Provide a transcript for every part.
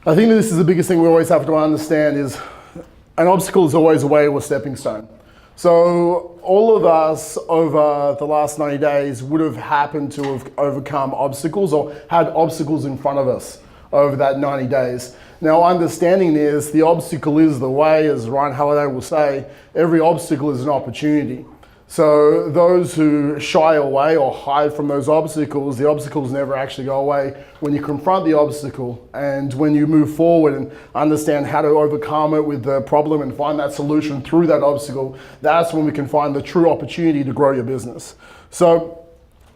I think that this is the biggest thing we always have to understand is an obstacle is always a way or a stepping stone. So all of us over the last 90 days would have happened to have overcome obstacles or had obstacles in front of us over that 90 days. Now, understanding this, the obstacle is the way, as Ryan Halliday will say, every obstacle is an opportunity. So those who shy away or hide from those obstacles, the obstacles never actually go away. When you confront the obstacle and when you move forward and understand how to overcome it with the problem and find that solution through that obstacle, that's when we can find the true opportunity to grow your business. So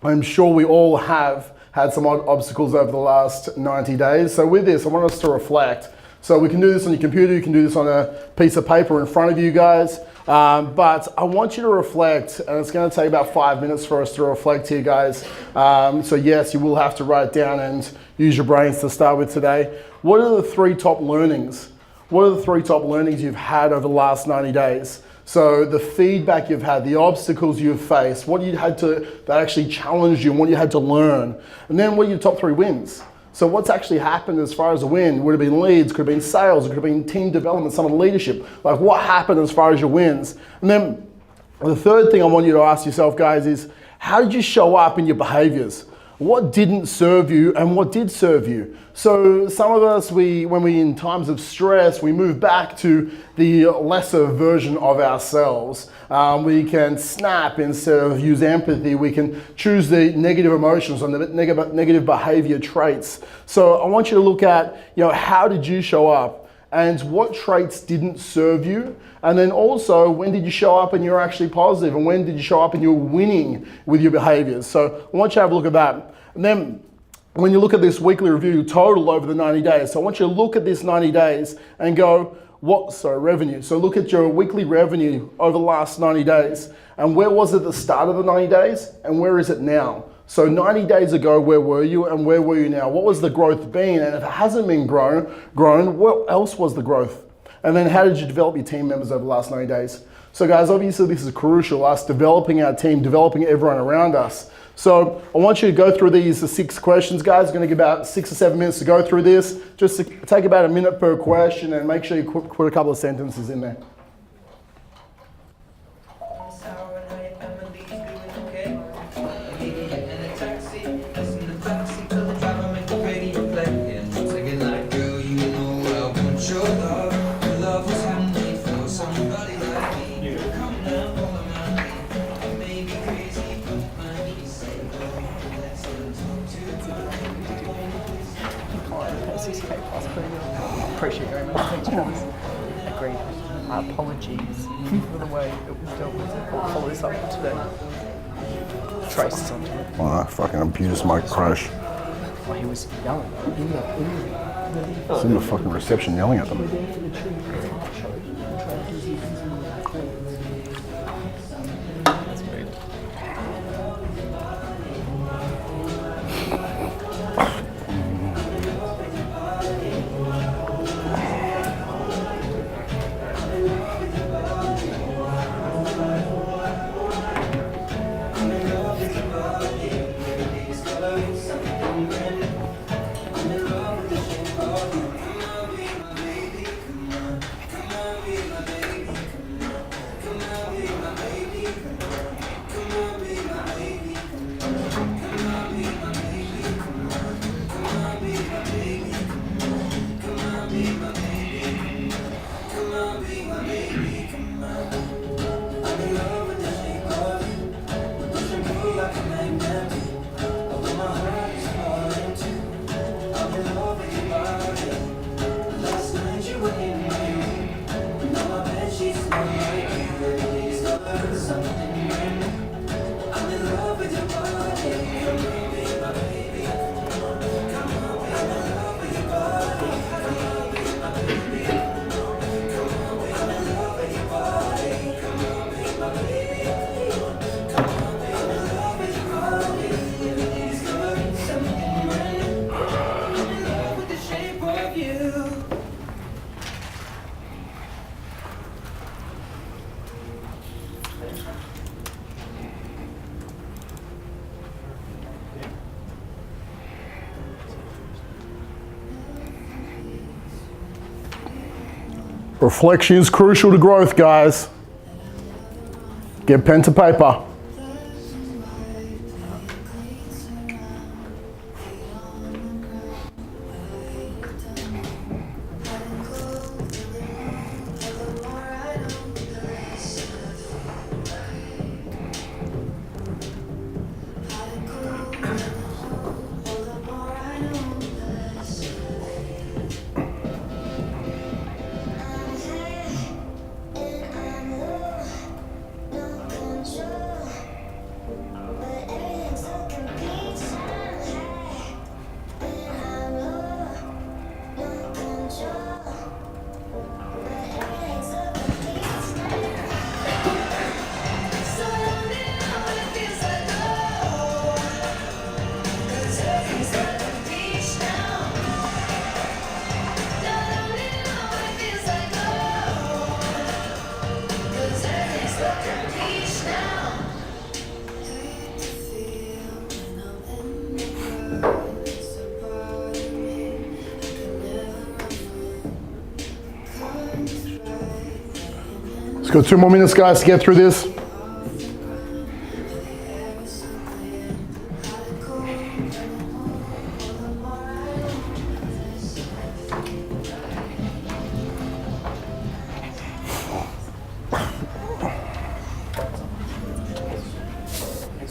I'm sure we all have had some obstacles over the last 90 days. So with this, I want us to reflect. So we can do this on your computer, you can do this on a piece of paper in front of you guys. But I want you to reflect, and it's going to take about 5 minutes for us to reflect here, guys. So yes, you will have to write it down and use your brains to start with today. What are the 3 top learnings? What are the 3 top learnings you've had over the last 90 days? So the feedback you've had, the obstacles you've faced, what you had to, that actually challenged you and what you had to learn. And then what are your top 3 wins? So what's actually happened as far as a win? Would have been leads, could have been sales, it could have been team development, some of the leadership. Like what happened as far as your wins? And then the third thing I want you to ask yourself, guys, is how did you show up in your behaviors? What didn't serve you and what did serve you? So some of us, when we in times of stress, we move back to the lesser version of ourselves. We can snap instead of use empathy. We can choose the negative emotions and the negative behavior traits. So I want you to look at, how did you show up and what traits didn't serve you? And then also, when did you show up and you're actually positive? And when did you show up and you're winning with your behaviors? So I want you to have a look at that. And then when you look at this weekly review total over the 90 days, so I want you to look at this 90 days and go, revenue. So look at your weekly revenue over the last 90 days. And where was it at the start of the 90 days? And where is it now? So 90 days ago, where were you and where were you now? What was the growth been? And if it hasn't been grown, what else was the growth? And then how did you develop your team members over the last 90 days? So guys, obviously this is crucial, us developing our team, developing everyone around us. So I want you to go through these 6 questions, guys. It's going to give about 6 or 7 minutes to go through this. Just to take about a minute per question and make sure you put a couple of sentences in there. Appreciate it very much. Thanks, guys. Agreed. Apologies for the way it was dealt with. I'll follow this up today. Trace onto it. Oh, fucking abuse my crush. Well, he was yelling. It's in the fucking reception yelling at them. Reflection is crucial to growth, guys. Get pen to paper. Let's go 2 more minutes, guys, to get through this. As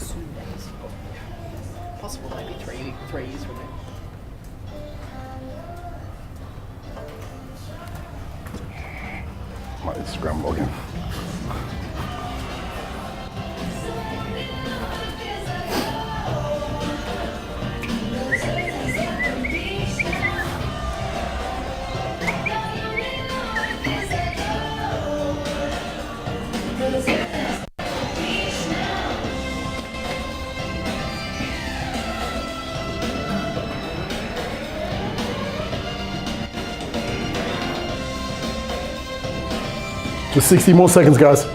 soon as possible, maybe 3 years from now. My Instagram login. Just 60 more seconds, guys. I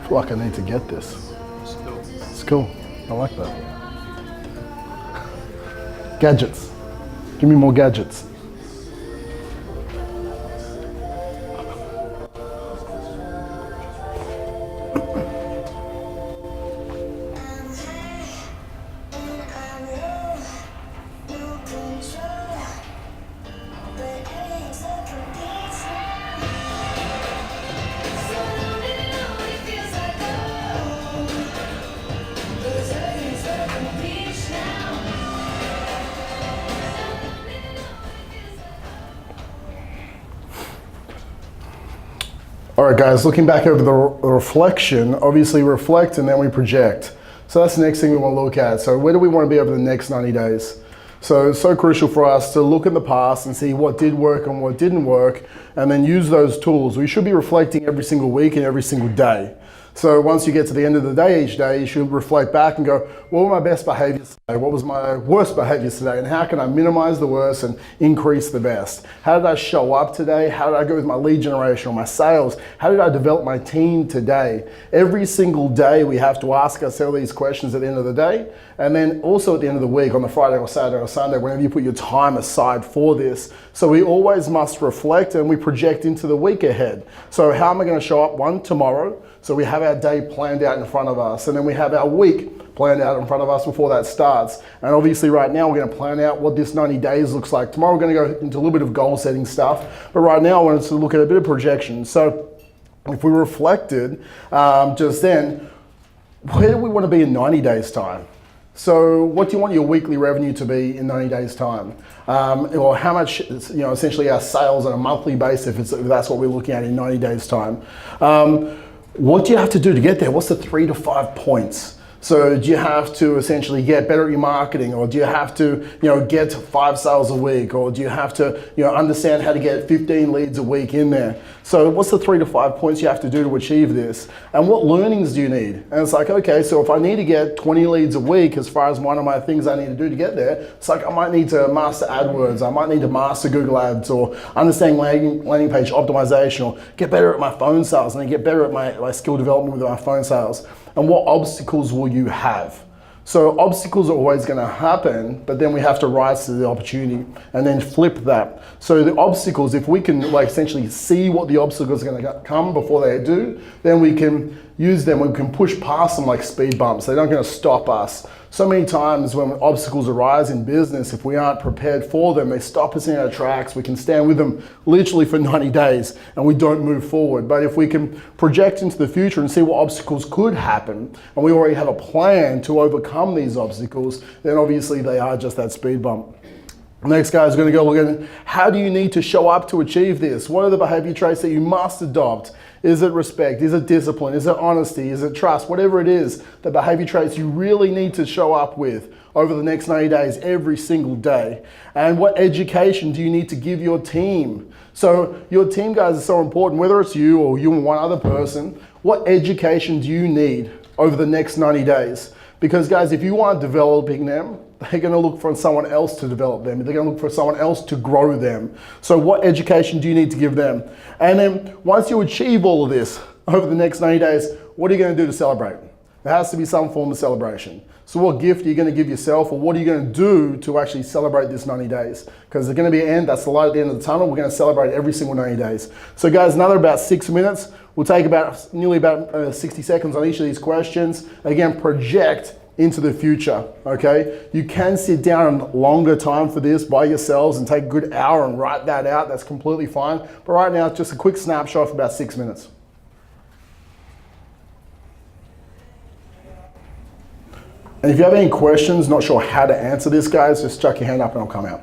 feel like I need to get this. It's cool. I like that. Gadgets. Give me more gadgets. All right, guys, looking back over the reflection, obviously reflect and then we project. So that's the next thing we want to look at. So where do we want to be over the next 90 days? So it's so crucial for us to look in the past and see what did work and what didn't work, and then use those tools. We should be reflecting every single week and every single day. So once you get to the end of the day each day, you should reflect back and go, what were my best behaviors today? What was my worst behaviors today? And how can I minimize the worst and increase the best? How did I show up today? How did I go with my lead generation or my sales? How did I develop my team today? Every single day we have to ask ourselves these questions at the end of the day. And then also at the end of the week, on the Friday or Saturday or Sunday, whenever you put your time aside for this. So we always must reflect and we project into the week ahead. So how am I going to show up tomorrow? So we have our day planned out in front of us, and then we have our week planned out in front of us before that starts. And obviously right now we're going to plan out what this 90 days looks like. Tomorrow we're going to go into a little bit of goal setting stuff, but right now I wanted to look at a bit of projection. So if we reflected just then, where do we want to be in 90 days time? So what do you want your weekly revenue to be in 90 days time? Or how much, essentially our sales on a monthly basis, if that's what we're looking at in 90 days time. What do you have to do to get there? What's the 3 to 5 points? So do you have to essentially get better at your marketing, or do you have to, get 5 sales a week, or do you have to, understand how to get 15 leads a week in there? So what's the 3 to 5 points you have to do to achieve this? And what learnings do you need? And it's like, okay, so if I need to get 20 leads a week as far as one of my things I need to do to get there, it's like I might need to master AdWords, I might need to master Google Ads, or understand landing page optimization, or get better at my phone sales, and then get better at my skill development with my phone sales. And what obstacles will you have? So obstacles are always going to happen, but then we have to rise to the opportunity and then flip that. So the obstacles, if we can essentially see what the obstacles are going to come before they do, then we can use them, we can push past them like speed bumps. They're not going to stop us. So many times when obstacles arise in business, if we aren't prepared for them, they stop us in our tracks. We can stand with them literally for 90 days and we don't move forward. But if we can project into the future and see what obstacles could happen, and we already have a plan to overcome these obstacles, then obviously they are just that speed bump. Next guy is going to go look at how do you need to show up to achieve this? What are the behavior traits that you must adopt? Is it respect? Is it discipline? Is it honesty? Is it trust? Whatever it is, the behavior traits you really need to show up with over the next 90 days, every single day. And what education do you need to give your team? So your team, guys, is so important, whether it's you or you and one other person. What education do you need over the next 90 days? Because guys, if you aren't developing them, they're going to look for someone else to develop them. They're going to look for someone else to grow them. So what education do you need to give them? And then once you achieve all of this over the next 90 days, what are you going to do to celebrate? There has to be some form of celebration. So what gift are you going to give yourself, or what are you going to do to actually celebrate this 90 days? Because there's going to be an end. That's the light at the end of the tunnel. We're going to celebrate every single 90 days. So guys, another about 6 minutes. We'll take nearly about 60 seconds on each of these questions. Again, project into the future, okay? You can sit down a longer time for this by yourselves and take a good hour and write that out. That's completely fine. But right now, it's just a quick snapshot for about 6 minutes. And if you have any questions, not sure how to answer this, guys, just chuck your hand up and I'll come out.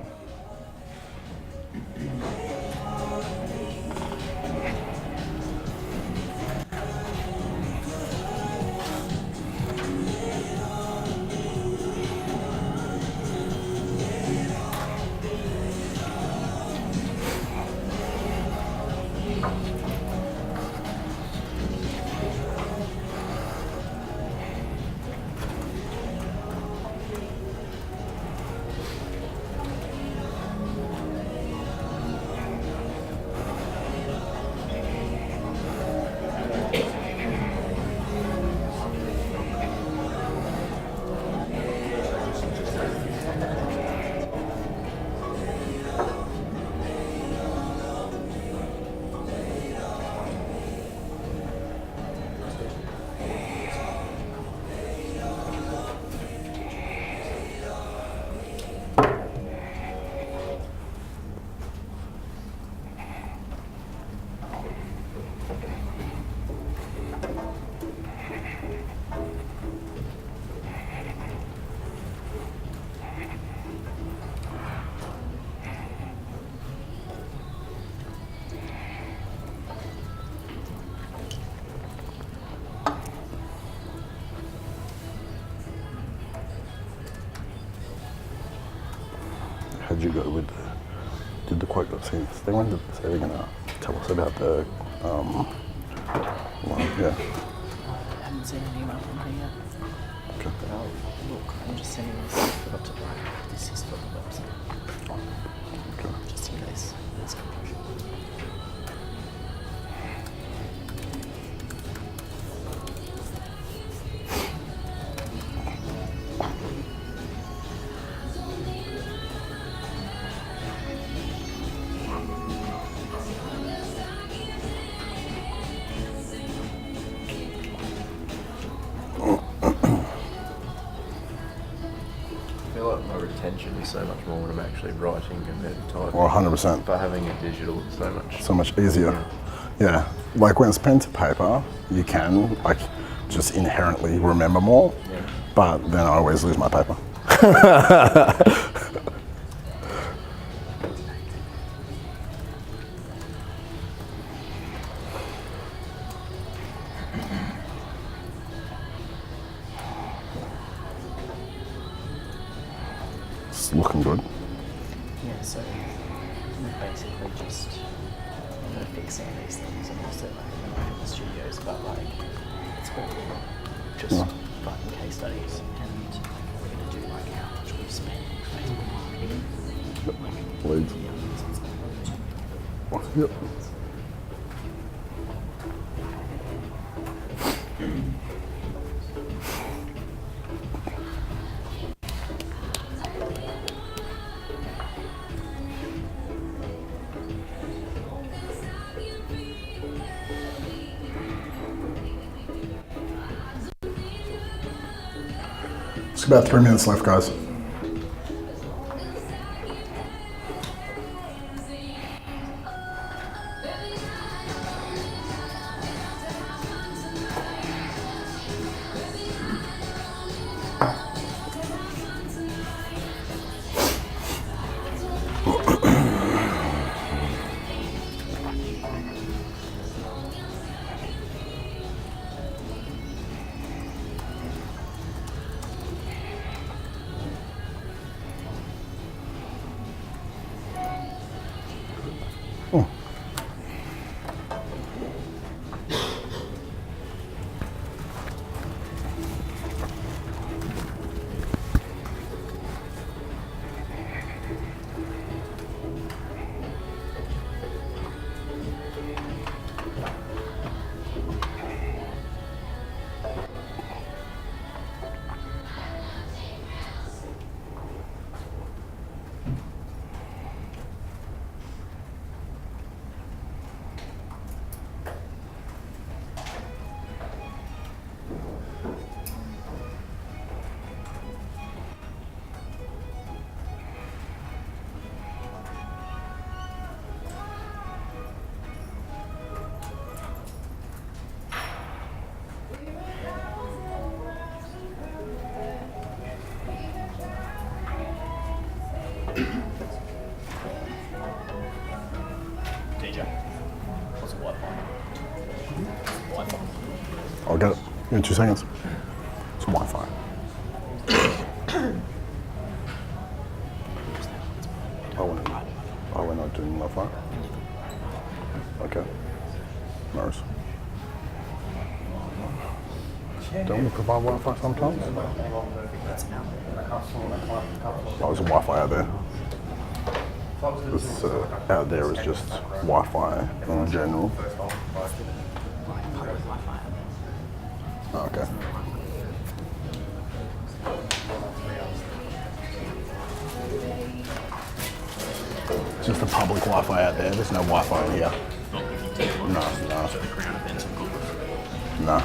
How'd you go with did the quote got seen? They wanted to say they're gonna tell us about the one, yeah. I haven't seen an email from her yet. Okay. But I'll look. I'm just sending this. I forgot to write. This is for the website. Okay. Just in case there's confusion. I feel like my retention is so much more when I'm actually writing compared to typing. Well, 100%. By having it digital, it's So much easier. Yeah. Like when it's pen to paper, you can like just inherently remember more. Yeah. But then I always lose my paper. It's looking good. Yeah, so we're basically just gonna fix some of these things and also like in the studios, but like it's all just fucking case studies, and we're gonna do like how much we've spent on Facebook marketing. Leads. Yeah, Yep. It's about 3 minutes left, guys. DJ, what's the Wi-Fi? Wi-Fi. I'll get it in 2 seconds. It's Wi-Fi. We're not doing Wi-Fi? Okay. No worries. Don't we provide Wi-Fi sometimes? Oh, there's a Wi-Fi out there. This out there is just Wi-Fi in general. Oh, okay. Just a public Wi-Fi out there. There's no Wi-Fi in here. No. No.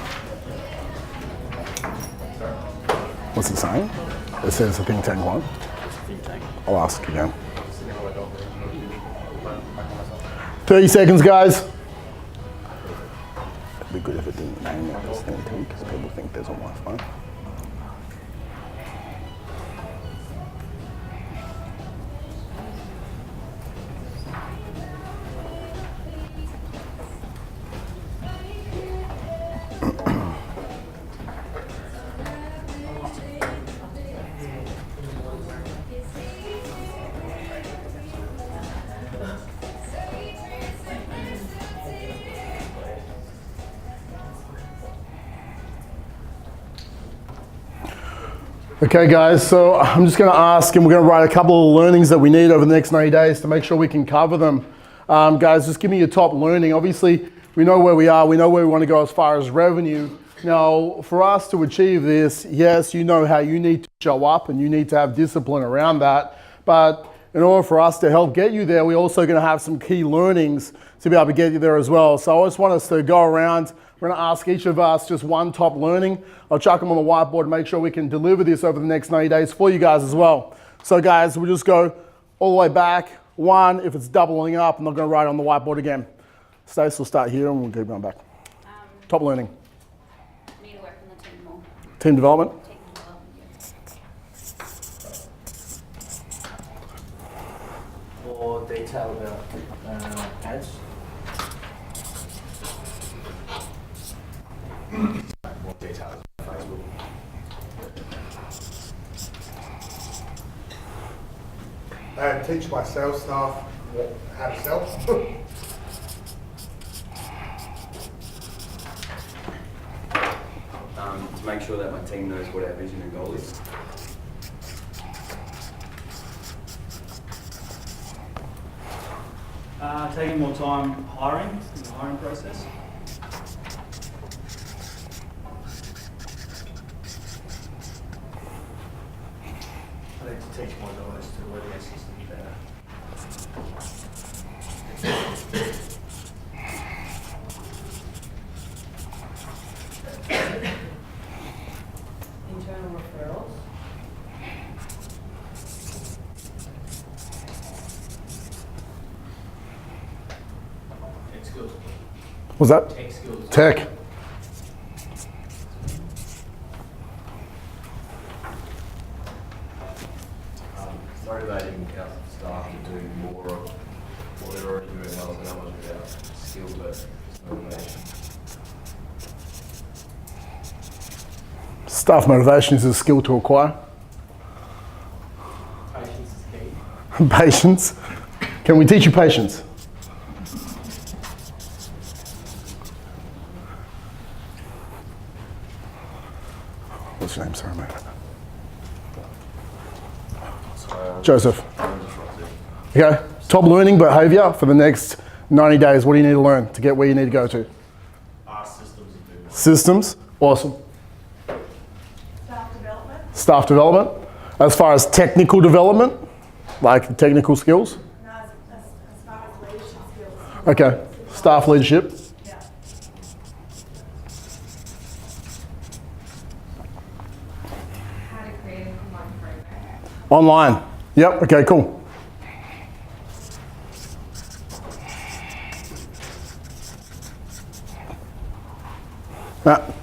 What's it saying? It says a think tank one. I'll ask again. 30 seconds, guys. It'd be good if it didn't name it as think tank because people think there's a Wi-Fi. Okay guys, so I'm just going to ask and we're going to write a couple of learnings that we need over the next 90 days to make sure we can cover them. Guys, just give me your top learning. Obviously, we know where we are. We know where we want to go as far as revenue. Now, for us to achieve this, yes, you know how you need to show up and you need to have discipline around that. But in order for us to help get you there, we're also going to have some key learnings to be able to get you there as well. So I just want us to go around. We're going to ask each of us just one top learning. I'll chuck them on the whiteboard, make sure we can deliver this over the next 90 days for you guys as well. So guys, we'll just go all the way back. One, if it's doubling up, I'm not going to write it on the whiteboard again. Stace will start here and we'll keep going back. Top learning. Need to work on the team more. Team development. Team development. More detail about ads. More details about Facebook. Teach my sales staff how to sell. To make sure that my team knows what our vision and goal is. Taking more time hiring in the hiring process. I need to teach my guys to work their systems better. Internal referrals. Tech skills. What's that? Tech skills. Tech. Motivating our staff to do more of what they're already doing well, so not much about skill, but just motivation. Staff motivation is a skill to acquire. Patience is key. Patience. Can we teach you patience? What's your name? Sorry, mate. Joseph. Okay. Top learning behaviour for the next 90 days. What do you need to learn to get where you need to go to? Systems and do Systems. Awesome. Staff development. Staff development. As far as technical development, like technical skills. No, as far as leadership skills. Okay. Staff leadership. Yeah. How to create an online program. Online. Yep. Okay, cool. Matt.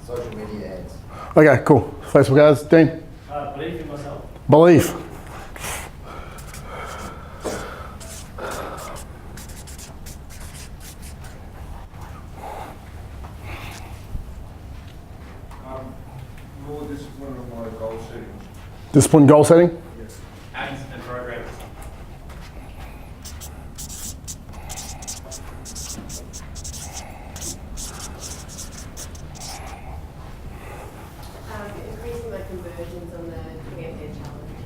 Social media ads. Okay, cool. Facebook ads. Dean. Believe in myself. Belief. more discipline on my goal setting. Discipline goal setting. Yes. Ads and programs. Increasing my conversions on the Create challenge.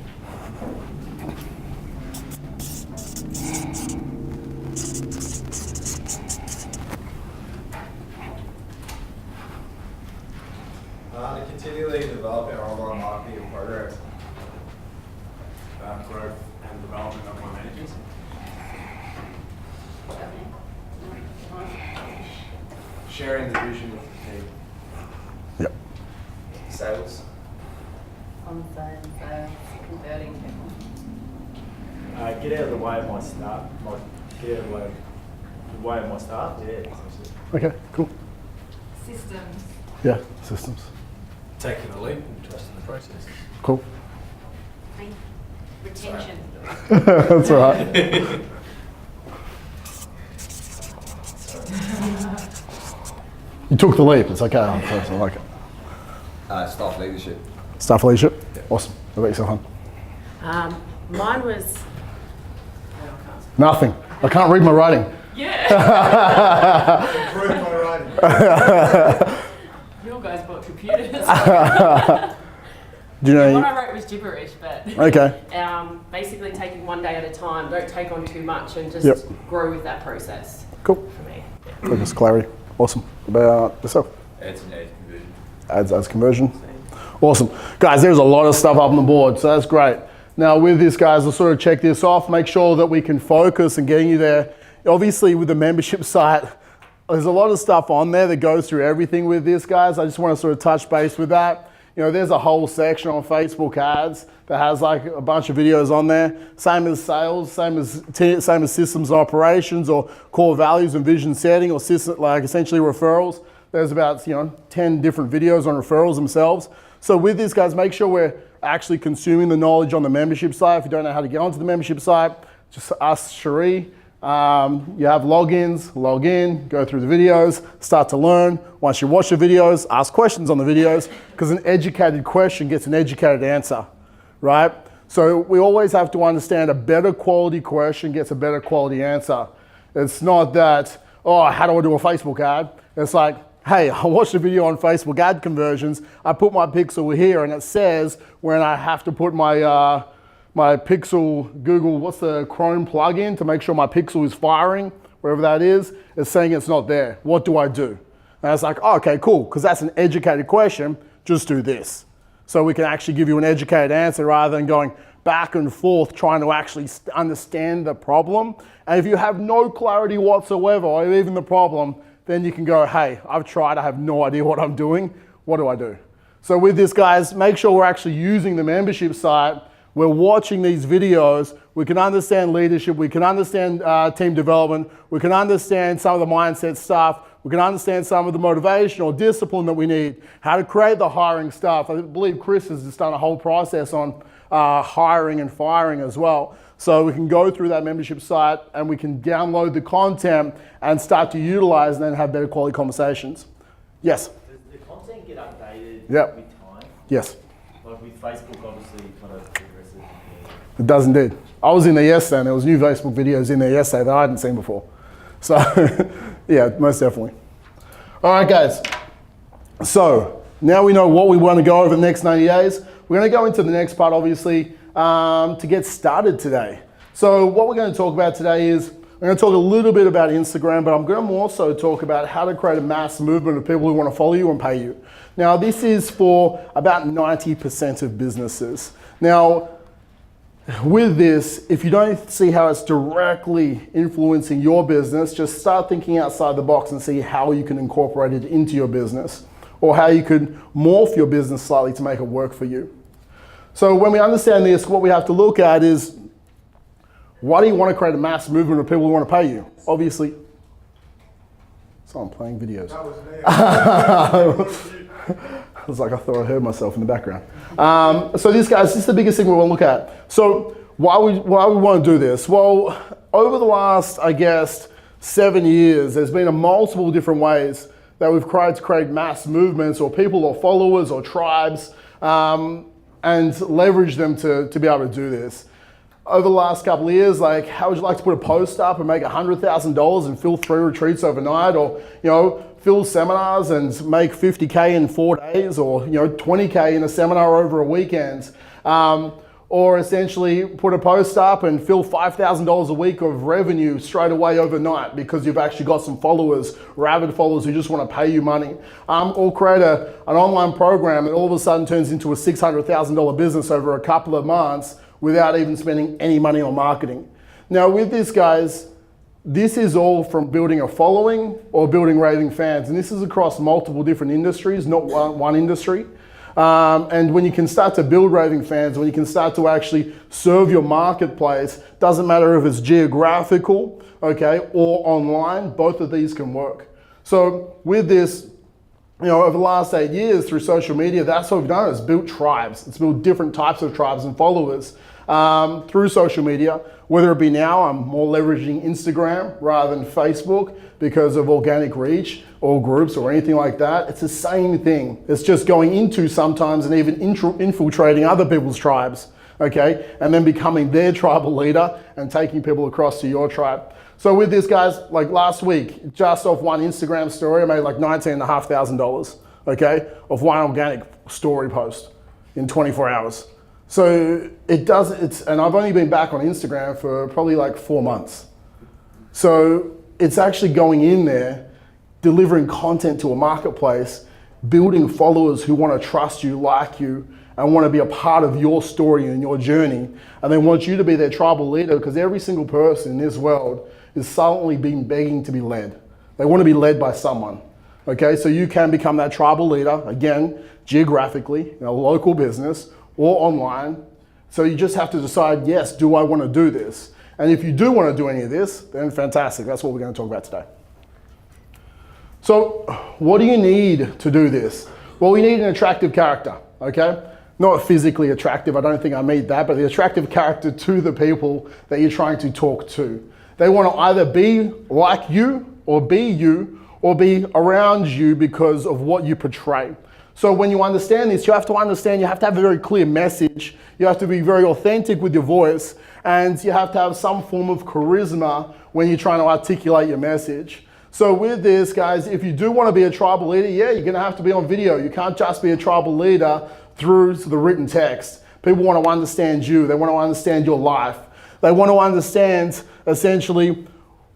To continually develop our online marketing programs. Growth and development of my managers. Sharing the vision with the team. Yep. Sales. On phone, so converting people. Get out of the way of my staff. Get out of the way of my staff. Yeah. essentially. Okay, cool. Systems. Yeah, systems. Taking the leap and trusting the process. Cool. Retention. That's all right. You took the leap. It's okay. I like it. Staff leadership. Staff leadership. Awesome. What about yourself, hon? Mine was. Nothing. I can't read my writing. Improve my writing. You guys bought computers. Do you know? What I wrote was gibberish, but Okay. basically taking one day at a time. Don't take on too much and just Yep. grow with that process Cool. for me. Focus, clarity. Awesome. What about yourself? Ads and ad conversion. Ads conversion. Awesome. Guys, there's a lot of stuff up on the board, so that's great. Now with this, guys, let's sort of check this off, make sure that we can focus and getting you there. Obviously with the membership site, there's a lot of stuff on there that goes through everything with this, guys. I just want to sort of touch base with that. You know, there's a whole section on Facebook ads that has like a bunch of videos on there. Same as sales, same as systems and operations, or core values and vision setting, or system, like essentially referrals. There's about 10 different videos on referrals themselves. So with this, guys, make sure we're actually consuming the knowledge on the membership site. If you don't know how to get onto the membership site, just ask Cherie. You have logins, log in, go through the videos, start to learn. Once you watch the videos, ask questions on the videos, because an educated question gets an educated answer, right? So we always have to understand a better quality question gets a better quality answer. It's not that, oh, how do I do a Facebook ad? It's like, hey, I watched a video on Facebook ad conversions. I put my pixel here and it says when I have to put my my Pixel Google, what's the Chrome plugin to make sure my pixel is firing, wherever that is, it's saying it's not there. What do I do? And it's like, oh, okay, cool, because that's an educated question, just do this. So we can actually give you an educated answer rather than going back and forth trying to actually understand the problem. And if you have no clarity whatsoever, or even the problem, then you can go, hey, I've tried, I have no idea what I'm doing. What do I do? So with this, guys, make sure we're actually using the membership site. We're watching these videos. We can understand leadership. We can understand team development. We can understand some of the mindset stuff. We can understand some of the motivation or discipline that we need, how to create the hiring stuff. I believe Chris has just done a whole process on hiring and firing as well. So we can go through that membership site and we can download the content and start to utilize and then have better quality conversations. Yes? Does the content get updated Yep. with time? Yes. Like with Facebook, obviously, kind of progresses. It does indeed. I was in there yesterday and there was new Facebook videos in there yesterday that I hadn't seen before. So yeah, most definitely. All right, guys. So now we know what we want to go over the next 90 days. We're going to go into the next part, obviously, to get started today. So what we're going to talk about today is we're going to talk a little bit about Instagram, but I'm going to also talk about how to create a mass movement of people who want to follow you and pay you. Now, this is for about 90% of businesses. Now, with this, if you don't see how it's directly influencing your business, just start thinking outside the box and see how you can incorporate it into your business or how you could morph your business slightly to make it work for you. So when we understand this, what we have to look at is, why do you want to create a mass movement of people who want to pay you? Obviously, so I'm playing videos. That was me. I was like, I thought I heard myself in the background. So this is the biggest thing we want to look at. So why we want to do this? Well, over the last, I guess, 7 years, there's been multiple different ways that we've tried to create mass movements or people or followers or tribes and leverage them to be able to do this. Over the last couple of years, like, how would you like to put a post up and make $100,000 and fill 3 retreats overnight, or, you know, fill seminars and make 50K in 4 days, or, you know, 20K in a seminar over a weekend, or essentially put a post up and fill $5,000 a week of revenue straight away overnight because you've actually got some followers, rabid followers who just want to pay you money, or create an online program that all of a sudden turns into a $600,000 business over a couple of months without even spending any money on marketing. Now with this, guys, this is all from building a following or building raving fans. And this is across multiple different industries, not one industry. And when you can start to build raving fans, when you can start to actually serve your marketplace, doesn't matter if it's geographical, okay, or online, both of these can work. So with this, you know, over the last 8 years through social media, that's what we've done, is built tribes. It's built different types of tribes and followers through social media. Whether it be now, I'm more leveraging Instagram rather than Facebook because of organic reach or groups or anything like that. It's the same thing. It's just going into sometimes and even infiltrating other people's tribes, okay? And then becoming their tribal leader and taking people across to your tribe. So with this, guys, like last week, just off one Instagram story, I made like $19,500, okay? Of one organic story post in 24 hours. So and I've only been back on Instagram for probably like 4 months. So it's actually going in there, delivering content to a marketplace, building followers who want to trust you, like you, and want to be a part of your story and your journey. And they want you to be their tribal leader, because every single person in this world is silently begging to be led. They want to be led by someone. Okay, so you can become that tribal leader, again, geographically, in a local business, or online. So you just have to decide, yes, do I want to do this? And if you do want to do any of this, then fantastic. That's what we're going to talk about today. So what do you need to do this? Well, you need an attractive character, okay? Not physically attractive, I don't think I mean that, but the attractive character to the people that you're trying to talk to. They want to either be like you, or be around you because of what you portray. So when you understand this, you have to understand, you have to have a very clear message. You have to be very authentic with your voice, and you have to have some form of charisma when you're trying to articulate your message. So with this, guys, if you do want to be a tribal leader, yeah, you're going to have to be on video. You can't just be a tribal leader through the written text. People want to understand you. They want to understand your life. They want to understand, essentially,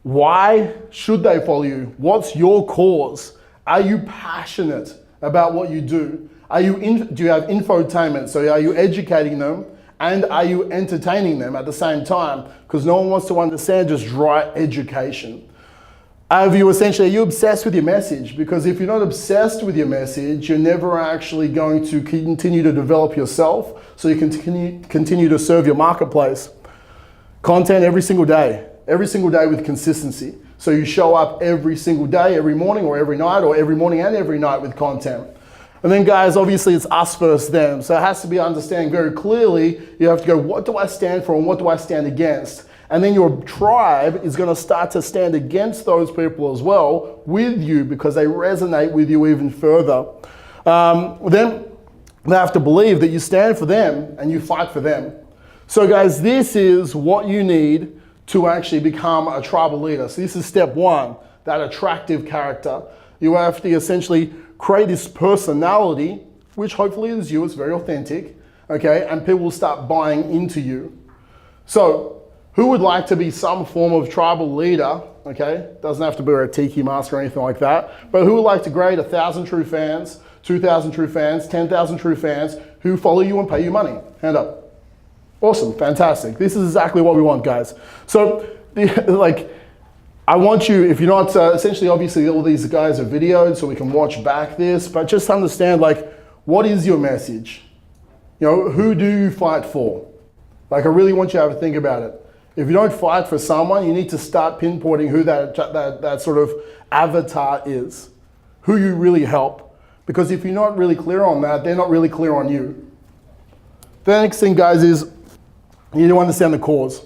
why should they follow you? What's your cause? Are you passionate about what you do? Do you have infotainment? So are you educating them? And are you entertaining them at the same time? Because no one wants to understand just dry education. Are you obsessed with your message? Because if you're not obsessed with your message, you're never actually going to continue to develop yourself so you can continue to serve your marketplace. Content every single day with consistency. So you show up every single day, every morning or every night, or every morning and every night with content. And then guys, obviously it's us versus them. So it has to be understanding very clearly. You have to go, what do I stand for and what do I stand against? And then your tribe is going to start to stand against those people as well with you because they resonate with you even further. Then they have to believe that you stand for them and you fight for them. So guys, this is what you need to actually become a tribal leader. So this is step one, that attractive character. You have to essentially create this personality, which hopefully is you, it's very authentic, okay? And people will start buying into you. So, who would like to be some form of tribal leader, okay? Doesn't have to be a tiki mask or anything like that, but who would like to create 1,000 true fans, 2,000 true fans, 10,000 true fans who follow you and pay you money? Hand up. Awesome, fantastic. This is exactly what we want, guys. So, I want you, if you're not, essentially, obviously, all these guys are videoed, so we can watch back this, but just understand, what is your message? You know, who do you fight for? I really want you to have a think about it. If you don't fight for someone, you need to start pinpointing who that sort of avatar is, who you really help. Because if you're not really clear on that, they're not really clear on you. The next thing, guys, is you need to understand the cause.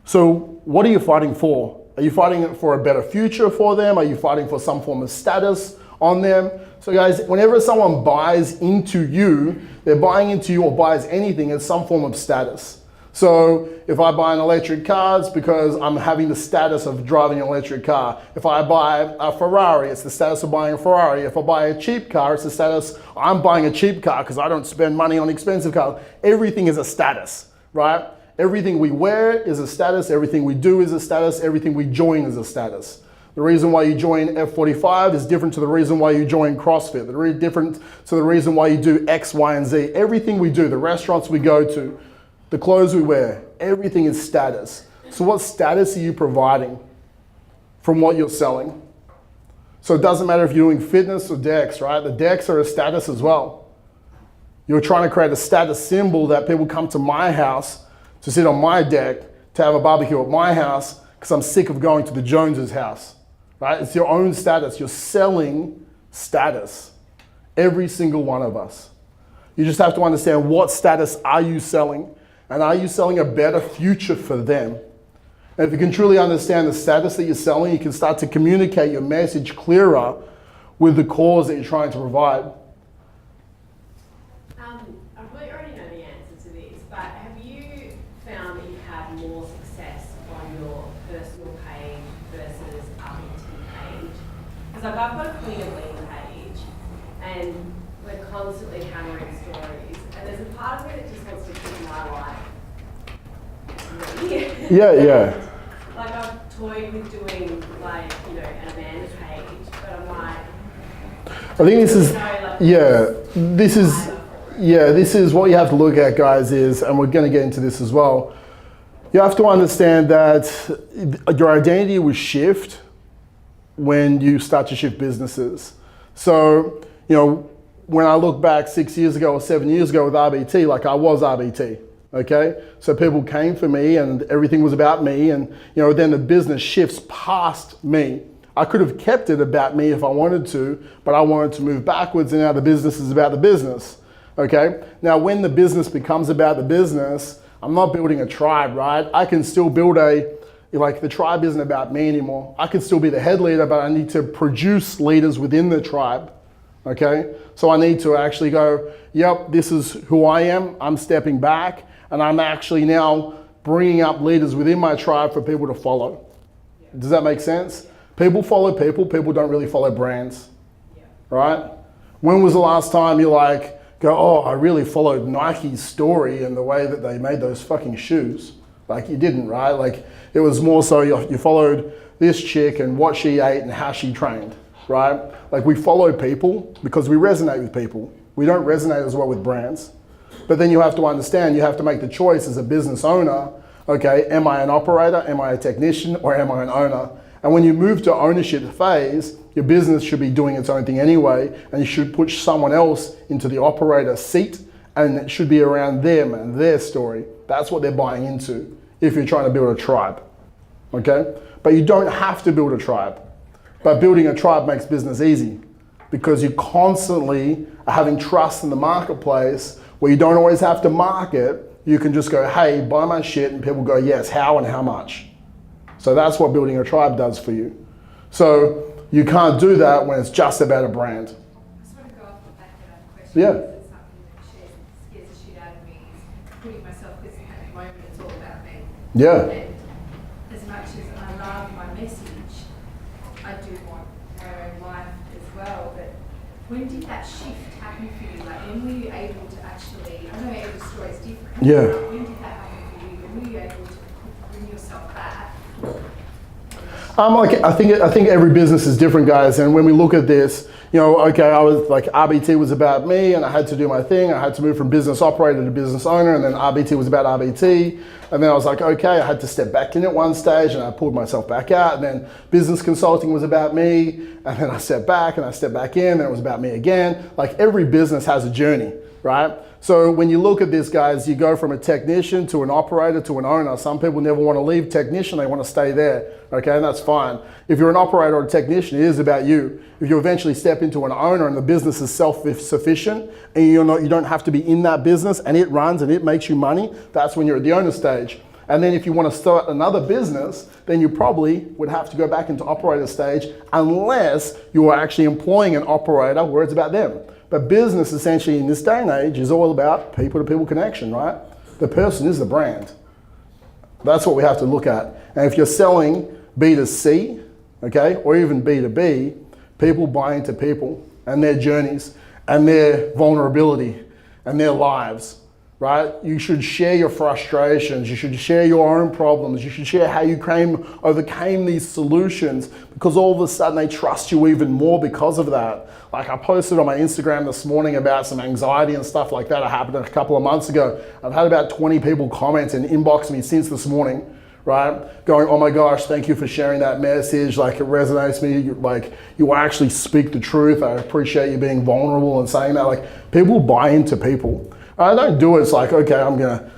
So what are you fighting for? Are you fighting for a better future for them? Are you fighting for some form of status on them? So guys, whenever someone buys into you, they're buying into you or buys anything as some form of status. So if I buy an electric car, it's because I'm having the status of driving an electric car. If I buy a Ferrari, it's the status of buying a Ferrari. If I buy a cheap car, it's the status, I'm buying a cheap car because I don't spend money on expensive cars. Everything is a status, right? Everything we wear is a status, everything we do is a status, everything we join is a status. The reason why you join F45 is different to the reason why you join CrossFit. They're really different to the reason why you do X, Y, and Z. Everything we do, the restaurants we go to, the clothes we wear, everything is status. So what status are you providing from what you're selling? So it doesn't matter if you're doing fitness or decks, right? The decks are a status as well. You're trying to create a status symbol that people come to my house to sit on my deck, to have a barbecue at my house, because I'm sick of going to the Joneses' house, right? It's your own status. You're selling status, every single one of us. You just have to understand what status are you selling, and are you selling a better future for them? And if you can truly understand the status that you're selling, you can start to communicate your message clearer with the cause that you're trying to provide. I probably already know the answer to this, but have you found that you've had more success on your personal page versus RBT page? Because I've got a Queen of Lean page, and we're constantly hammering stories, and there's a part of me that just wants to keep my life. Yeah. I've toyed with doing an Amanda page, but I'm like, I think this is what you have to look at, guys, and we're going to get into this as well. You have to understand that your identity will shift when you start to shift businesses. So, when I look back 6 years ago or 7 years ago with RBT, I was RBT. Okay, so people came for me and everything was about me, and then the business shifts past me. I could have kept it about me if I wanted to, but I wanted to move backwards, and now the business is about the business. Okay, now when the business becomes about the business, I'm not building a tribe, right? I can still build the tribe isn't about me anymore. I can still be the head leader, but I need to produce leaders within the tribe. okay? So I need to actually go, yep, this is who I am. I'm stepping back, and I'm actually now bringing up leaders within my tribe for people to follow. Does that make sense? People follow people. People don't really follow brands, right? When was the last time you go, oh, I really followed Nike's story and the way that they made those fucking shoes? Like, you didn't, right? Like, it was more so you followed this chick and what she ate and how she trained, right? Like, we follow people because we resonate with people. We don't resonate as well with brands. But then you have to understand, you have to make the choice as a business owner, okay, am I an operator, am I a technician, or am I an owner? And when you move to ownership phase, your business should be doing its own thing anyway, and you should push someone else into the operator seat, and it should be around them and their story. That's what they're buying into if you're trying to build a tribe, okay? But you don't have to build a tribe. But building a tribe makes business easy because you constantly are having trust in the marketplace where you don't always have to market. You can just go, hey, buy my shit, and people go, yes, how and how much? So that's what building a tribe does for you. So you can't do that when it's just about a brand. I just want to go off the back of that question. Yeah. Because it's something that scares the shit out of me is putting myself, because at the moment it's all about me. Yeah. And as much as I love my message, I do want my own life as well. But when did that shift happen for you? Like, when were you able to actually, I know every story is different. Yeah. But when did that happen for you? When were you able to bring yourself back? I think every business is different, guys. And when we look at this, okay, I was like, RBT was about me, and I had to do my thing. I had to move from business operator to business owner, and then RBT was about RBT. And then I was like, okay, I had to step back in at one stage, and I pulled myself back out. And then business consulting was about me, and then I stepped back, and I stepped back in, and it was about me again. Like, every business has a journey, right? So when you look at this, guys, you go from a technician to an operator to an owner. Some people never want to leave technician, they want to stay there, okay, and that's fine. If you're an operator or a technician, it is about you. If you eventually step into an owner and the business is self-sufficient and you don't have to be in that business and it runs and it makes you money, that's when you're at the owner stage. And then if you want to start another business, then you probably would have to go back into operator stage unless you are actually employing an operator where it's about them. But business essentially in this day and age is all about people-to-people connection, right? The person is the brand. That's what we have to look at. And if you're selling B2C, okay, or even B2B, people buy into people and their journeys and their vulnerability and their lives, right? You should share your frustrations. You should share your own problems. You should share how you overcame these solutions, because all of a sudden they trust you even more because of that. Like, I posted on my Instagram this morning about some anxiety and stuff like that. It happened a couple of months ago. I've had about 20 people comment and inbox me since this morning, right? Going, oh my gosh, thank you for sharing that message. Like, it resonates with me. Like, you actually speak the truth. I appreciate you being vulnerable and saying that. Like, people buy into people. I don't do it. It's like, okay, I'm gonna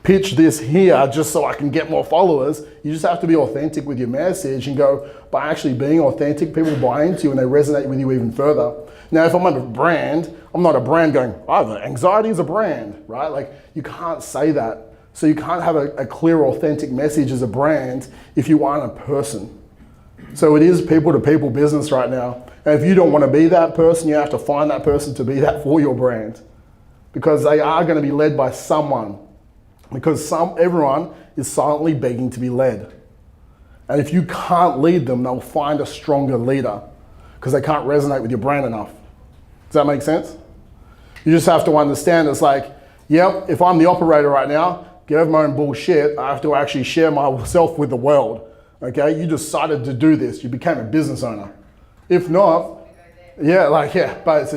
pitch this here just so I can get more followers. You just have to be authentic with your message and go, by actually being authentic, people buy into you and they resonate with you even further. Now, if I'm a brand, I'm not a brand going, oh, anxiety is a brand, right? Like, you can't say that. So you can't have a clear, authentic message as a brand if you aren't a person. So it is people-to-people business right now. And if you don't want to be that person, you have to find that person to be that for your brand. Because they are going to be led by someone. Because everyone is silently begging to be led. And if you can't lead them, they'll find a stronger leader because they can't resonate with your brand enough. Does that make sense? You just have to understand, it's like, yep, if I'm the operator right now, get over my own bullshit, I have to actually share myself with the world. Okay, you decided to do this, you became a business owner. If not, but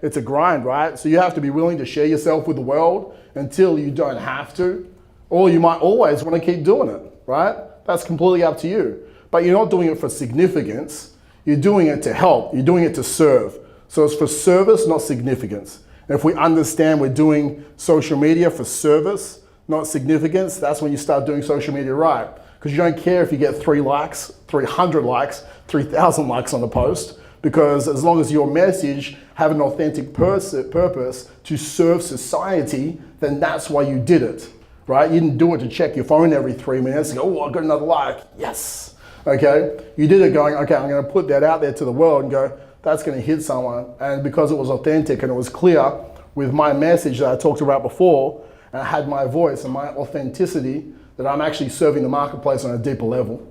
it's a grind, right? So you have to be willing to share yourself with the world until you don't have to, or you might always want to keep doing it, right? That's completely up to you. But you're not doing it for significance, you're doing it to help, you're doing it to serve. So it's for service, not significance. And if we understand we're doing social media for service, not significance, that's when you start doing social media right. Because you don't care if you get 3 likes, 300 likes, 3,000 likes on the post, because as long as your message have an authentic purpose to serve society, then that's why you did it, right? You didn't do it to check your phone every 3 minutes and go, oh, I got another like, yes, okay? You did it going, okay, I'm gonna put that out there to the world and go, that's going to hit someone. And because it was authentic and it was clear with my message that I talked about before, and I had my voice and my authenticity, that I'm actually serving the marketplace on a deeper level.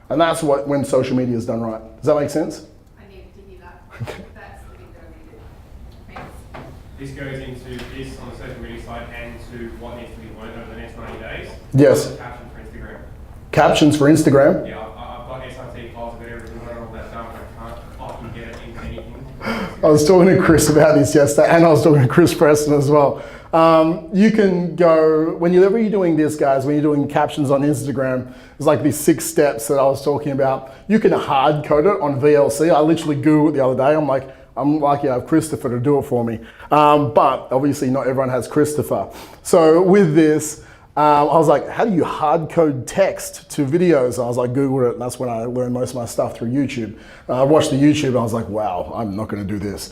And that's what when social media is done right. Does that make sense? I needed to hear that. That's the bit that I needed. Thanks. This goes into this on the social media side and to what needs to be learned over the next 90 days. Yes. Caption for Instagram. Captions for Instagram. Yeah, I've got SRT files, I've got everything, I've got all that done, but I can't often get it into anything. I was talking to Chris about this yesterday, and I was talking to Chris Preston as well. You can go, whenever you're doing this, guys, when you're doing captions on Instagram, there's like these 6 steps that I was talking about. You can hard code it on VLC. I literally Googled it the other day. I'm lucky I have Christopher to do it for me. But obviously not everyone has Christopher. So with this, I was like, how do you hard code text to videos? I was like, Googled it, and that's when I learned most of my stuff through YouTube. I watched the YouTube, and I was like, wow, I'm not gonna do this.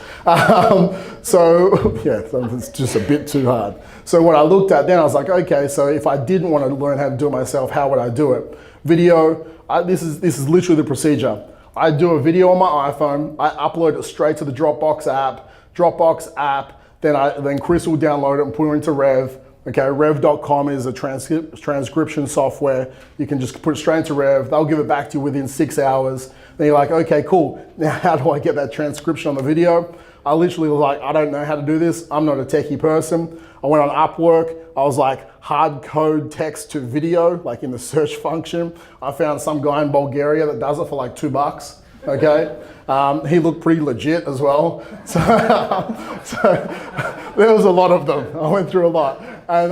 So yeah, it's just a bit too hard. So what I looked at then, I was like, okay, so if I didn't want to learn how to do it myself, how would I do it? Video, this is literally the procedure. I do a video on my iPhone, I upload it straight to the Dropbox app, then Chris will download it and put it into Rev. Okay, Rev.com is a transcription software. You can just put it straight into Rev. They'll give it back to you within 6 hours. Then you're like, okay, cool. Now how do I get that transcription on the video? I literally was like, I don't know how to do this. I'm not a techie person. I went on Upwork. I was like, hard code text to video, like in the search function. I found some guy in Bulgaria that does it for like $2. Okay, he looked pretty legit as well. So there was a lot of them. I went through a lot. And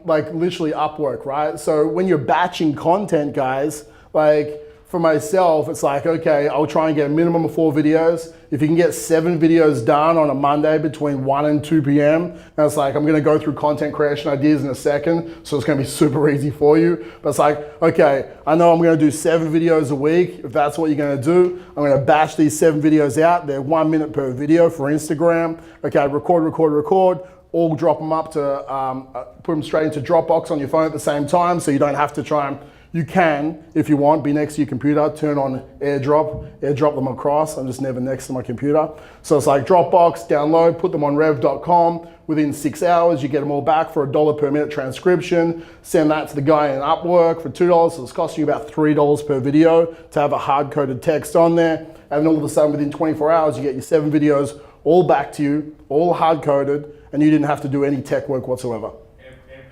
like literally Upwork, right? So when you're batching content, guys, like for myself, it's like, okay, I'll try and get a minimum of 4 videos. If you can get 7 videos done on a Monday between 1 and 2 p.m., that's like, I'm gonna go through content creation ideas in a second, so it's gonna be super easy for you. But it's like, okay, I know I'm gonna do 7 videos a week. If that's what you're gonna do, I'm gonna batch these 7 videos out. They're 1 minute per video for Instagram. Okay, record, all drop them up to, put them straight into Dropbox on your phone at the same time, so you don't have to try and, you can, if you want, be next to your computer, turn on airdrop them across. I'm just never next to my computer. So it's like Dropbox, download, put them on rev.com. Within 6 hours, you get them all back for $1 per minute transcription. Send that to the guy in Upwork for $2. So it's costing you about $3 per video to have a hard-coded text on there. And then all of a sudden, within 24 hours, you get your 7 videos all back to you, all hard-coded, and you didn't have to do any tech work whatsoever.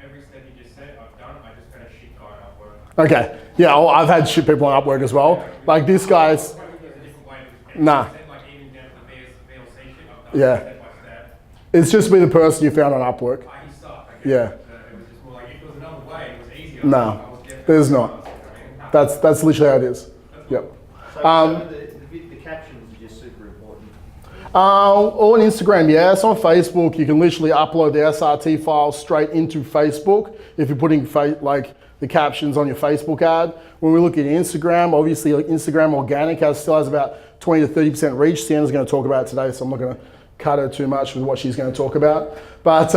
Every step you just said, I've done. I just got a shit guy on Upwork. Okay, yeah, well, I've had shit people on Upwork as well. Like this guy's, nah. Yeah. It's just be the person you found on Upwork. Yeah. No, there's not. That's literally how it is. Yep. So the captions are just super important. On Instagram, yes. On Facebook, you can literally upload the SRT file straight into Facebook if you're putting like the captions on your Facebook ad. When we look at Instagram, obviously like Instagram organic still has about 20 to 30% reach. Sienna's going to talk about it today, so I'm not going to cut her too much with what she's going to talk about. But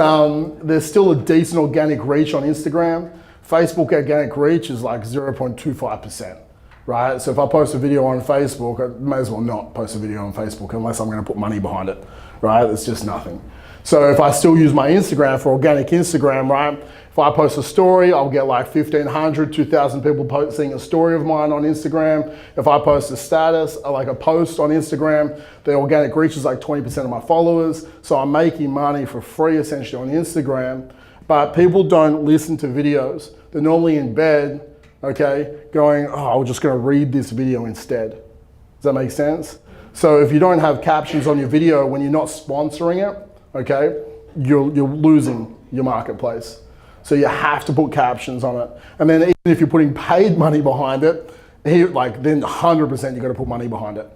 there's still a decent organic reach on Instagram. Facebook organic reach is like 0.25%, right? So if I post a video on Facebook, I may as well not post a video on Facebook unless I'm going to put money behind it, right? It's just nothing. So if I still use my Instagram for organic Instagram, right? If I post a story, I'll get like 1,500, 2,000 people seeing a story of mine on Instagram. If I post a status, like a post on Instagram, the organic reach is like 20% of my followers. So I'm making money for free essentially on Instagram. But people don't listen to videos. They're normally in bed, okay, going, oh, I'm just gonna read this video instead. Does that make sense? So if you don't have captions on your video when you're not sponsoring it, okay, you're losing your marketplace. So you have to put captions on it. And then even if you're putting paid money behind it, then 100% you gotta put money behind it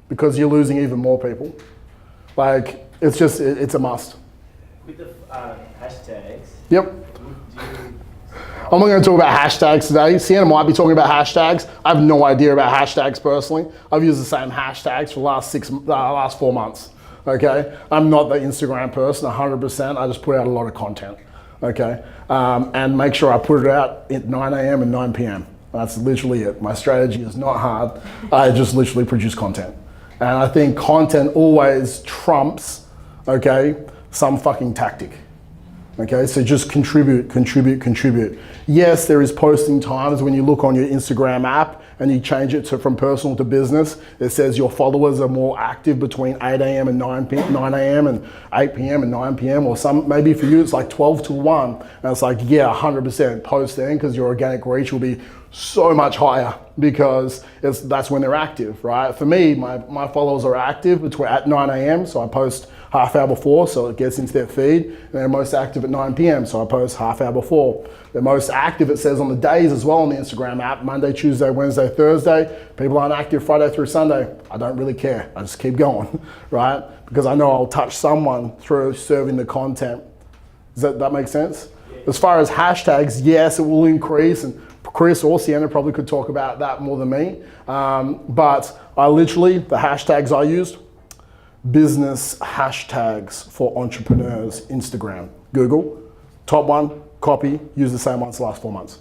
because you're losing even more people. Like, it's a must. With the hashtags. Yep. I'm not going to talk about hashtags today. Sienna might be talking about hashtags. I have no idea about hashtags personally. I've used the same hashtags for the last 4 months. Okay, I'm not the Instagram person 100%. I just put out a lot of content. Okay, and make sure I put it out at 9 a.m. and 9 p.m. That's literally it. My strategy is not hard. I just literally produce content. And I think content always trumps, okay, some fucking tactic. Okay, so just contribute. Yes, there is posting times when you look on your Instagram app and you change it from personal to business. It says your followers are more active between 8 a.m. and 9 a.m. and 8 p.m. and 9 p.m. or some, maybe for you it's like 12 to 1. And it's like, yeah, 100% post then because your organic reach will be so much higher because that's when they're active, right? For me, my followers are active at 9 a.m. So I post half hour before so it gets into their feed. And they're most active at 9 p.m. so I post half hour before. They're most active, it says on the days as well on the Instagram app, Monday, Tuesday, Wednesday, Thursday. People aren't active Friday through Sunday. I don't really care. I just keep going, right? Because I know I'll touch someone through serving the content. Does that make sense? As far as hashtags, yes, it will increase, and Chris or Sienna probably could talk about that more than me. But I literally, the hashtags I used, business hashtags for entrepreneurs, Instagram, Google, top one, copy, use the same ones the last 4 months.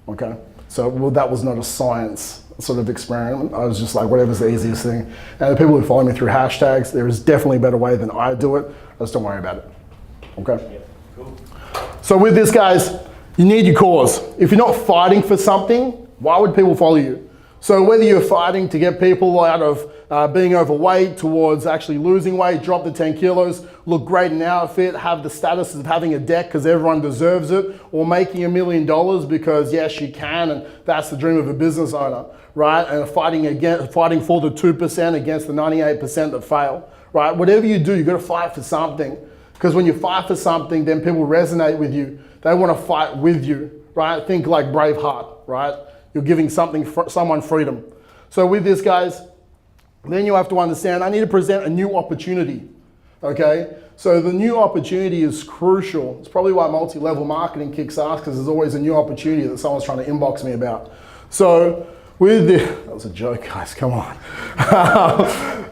Okay, so that was not a science sort of experiment. I was just like, whatever's the easiest thing. And the people who follow me through hashtags, there is definitely a better way than I do it. Just don't worry about it. Okay. Yeah, cool. So with this, guys, you need your cause. If you're not fighting for something, why would people follow you? So whether you're fighting to get people out of being overweight towards actually losing weight, drop the 10 kilos, look great in an outfit, have the status of having a deck because everyone deserves it, or making $1 million because yes, you can, and that's the dream of a business owner, right? And fighting for the 2% against the 98% that fail, right? Whatever you do, you got to fight for something. Because when you fight for something, then people resonate with you. They want to fight with you, right? Think like Braveheart, right? You're giving someone freedom. So with this, guys, then you have to understand, I need to present a new opportunity, okay? So the new opportunity is crucial. It's probably why multi-level marketing kicks ass, because there's always a new opportunity that someone's trying to inbox me about. So with this, that was a joke, guys, come on.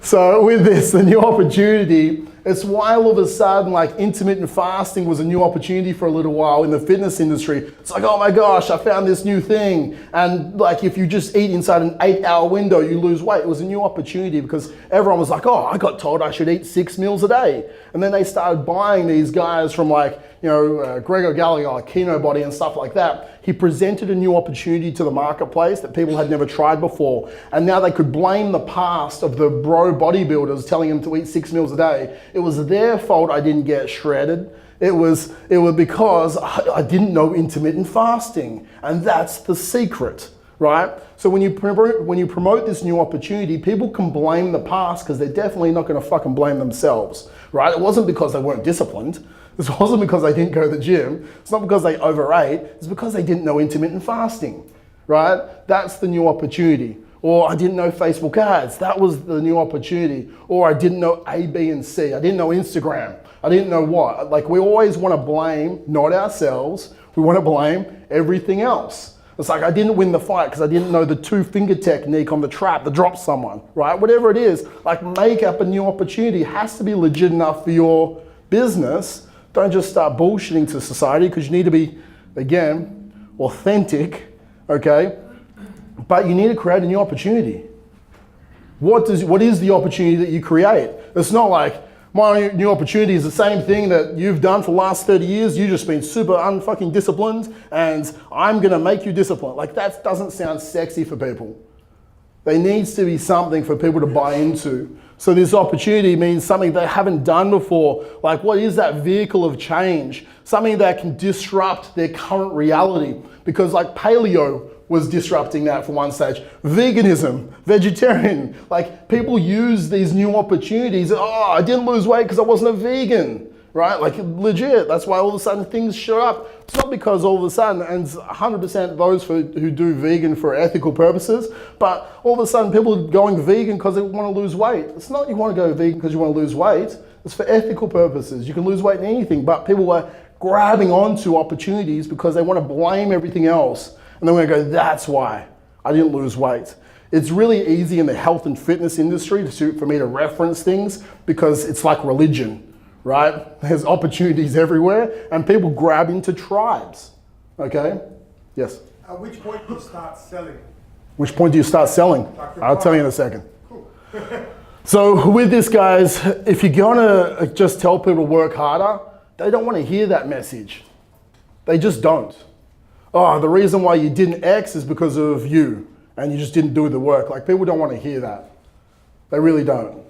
So with this, the new opportunity, it's why all of a sudden, like, intermittent fasting was a new opportunity for a little while in the fitness industry. It's like, oh my gosh, I found this new thing. And like, if you just eat inside an 8-hour window, you lose weight. It was a new opportunity because everyone was like, oh, I got told I should eat 6 meals a day. And then they started buying these guys from like, you know, Gregor Gallagher, like Kinobody and stuff like that. He presented a new opportunity to the marketplace that people had never tried before. And now they could blame the past of the bro bodybuilders telling them to eat 6 meals a day. It was their fault I didn't get shredded. It was because I didn't know intermittent fasting. And that's the secret, right? So when you promote this new opportunity, people can blame the past because they're definitely not going to fucking blame themselves, right? It wasn't because they weren't disciplined. This wasn't because they didn't go to the gym. It's not because they overate. It's because they didn't know intermittent fasting, right? That's the new opportunity. Or I didn't know Facebook ads. That was the new opportunity. Or I didn't know A, B, and C. I didn't know Instagram. I didn't know what. Like, we always want to blame not ourselves. We want to blame everything else. It's like, I didn't win the fight because I didn't know the 2-finger technique on the trap to drop someone, right? Whatever it is, like, make up a new opportunity. It has to be legit enough for your business. Don't just start bullshitting to society, because you need to be, again, authentic, okay? But you need to create a new opportunity. What is the opportunity that you create? It's not like, my new opportunity is the same thing that you've done for the last 30 years. You've just been super unfucking disciplined, and I'm gonna make you disciplined. Like, that doesn't sound sexy for people. There needs to be something for people to buy into. So this opportunity means something they haven't done before. Like, what is that vehicle of change? Something that can disrupt their current reality. Because like paleo was disrupting that for one stage. Veganism, vegetarian, like, people use these new opportunities. Oh, I didn't lose weight because I wasn't a vegan, right? Like, legit, that's why all of a sudden things show up. It's not because all of a sudden, and 100% those who do vegan for ethical purposes, but all of a sudden people are going vegan because they want to lose weight. It's not you want to go vegan because you want to lose weight. It's for ethical purposes. You can lose weight in anything, but people are grabbing onto opportunities because they want to blame everything else. And then we're going to go, that's why I didn't lose weight. It's really easy in the health and fitness industry for me to reference things because it's like religion, right? There's opportunities everywhere and people grab into tribes, okay? Yes? At which point do you start selling? Which point do you start selling? I'll tell you in a second. Cool. So with this, guys, if you're gonna just tell people to work harder, they don't want to hear that message. They just don't. Oh, the reason why you didn't X is because of you and you just didn't do the work. Like, people don't want to hear that. They really don't.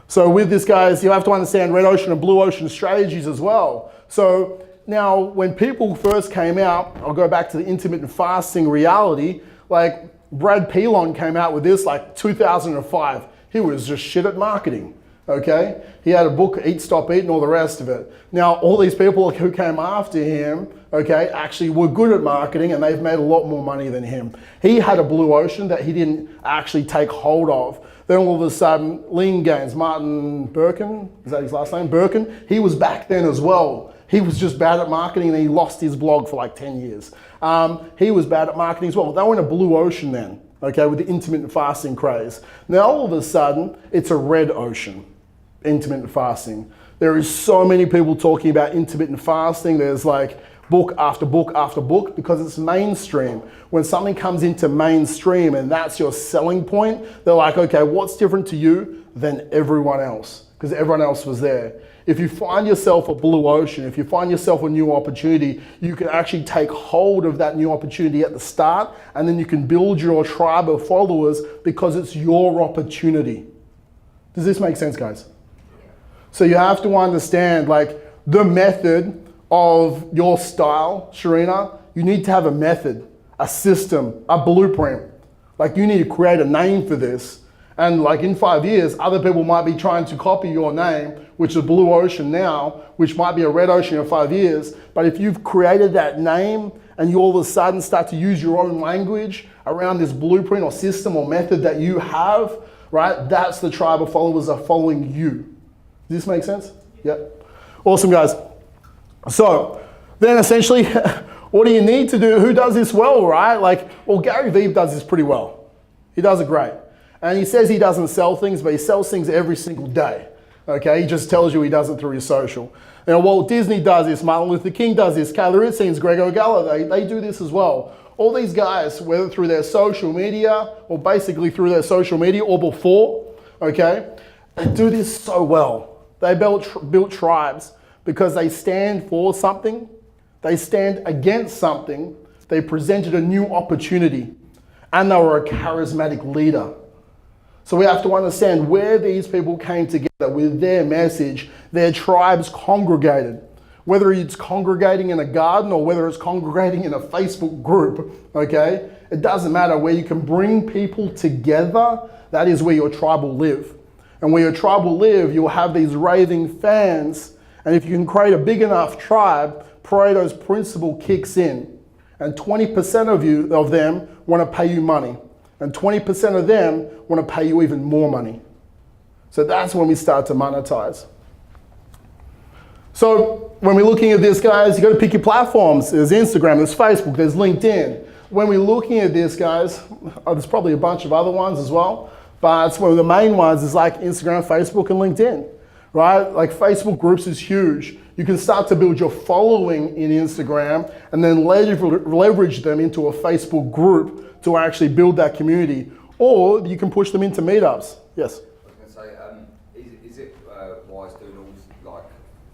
So with this, guys, you have to understand red ocean and blue ocean strategies as well. So now when people first came out, I'll go back to the intermittent fasting reality, like Brad Pilon came out with this like 2005. He was just shit at marketing, okay? He had a book, Eat, Stop, Eat, and all the rest of it. Now, all these people who came after him, okay, actually were good at marketing and they've made a lot more money than him. He had a blue ocean that he didn't actually take hold of. Then all of a sudden, Lean Gains, Martin Birkin, is that his last name? Birkin, he was back then as well. He was just bad at marketing and he lost his blog for like 10 years. He was bad at marketing as well. They were in a blue ocean then, okay, with the intermittent fasting craze. Now all of a sudden, it's a red ocean, intermittent fasting. There is so many people talking about intermittent fasting. There's like book after book after book because it's mainstream. When something comes into mainstream and that's your selling point, they're like, okay, what's different to you than everyone else? Because everyone else was there. If you find yourself a blue ocean, if you find yourself a new opportunity, you can actually take hold of that new opportunity at the start and then you can build your tribe of followers because it's your opportunity. Does this make sense, guys? So you have to understand like the method of your style, Sharina. You need to have a method, a system, a blueprint. Like you need to create a name for this. And like in 5 years, other people might be trying to copy your name, which is blue ocean now, which might be a red ocean in 5 years. But if you've created that name and you all of a sudden start to use your own language around this blueprint or system or method that you have, right? That's the tribe of followers are following you. Does this make sense? Yep. Awesome, guys. So then essentially, what do you need to do? Who does this well, right? Like, well, Gary Vee does this pretty well. He does it great. And he says he doesn't sell things, but he sells things every single day. Okay, he just tells you he does it through his social. Now, Walt Disney does this, Martin Luther King does this, Kayla Ritzien's, Greg O'Galla, they do this as well. All these guys, whether through their social media, or basically through their social media or before, okay, they do this so well. They built tribes because they stand for something, they stand against something, they presented a new opportunity, and they were a charismatic leader. So we have to understand where these people came together with their message, their tribes congregated. Whether it's congregating in a garden or whether it's congregating in a Facebook group, okay? It doesn't matter. Where you can bring people together, that is where your tribe will live. And where your tribe will live, you'll have these raving fans. And if you can create a big enough tribe, Pareto's principle kicks in. And 20% of them want to pay you money. And 20% of them want to pay you even more money. So that's when we start to monetize. So when we're looking at this, guys, you got to pick your platforms. There's Instagram, there's Facebook, there's LinkedIn. When we're looking at this, guys, there's probably a bunch of other ones as well, but one of the main ones is like Instagram, Facebook, and LinkedIn, right? Like Facebook groups is huge. You can start to build your following in Instagram and then leverage them into a Facebook group to actually build that community, or you can push them into meetups. Yes? I was going to say, is it wise doing all, like,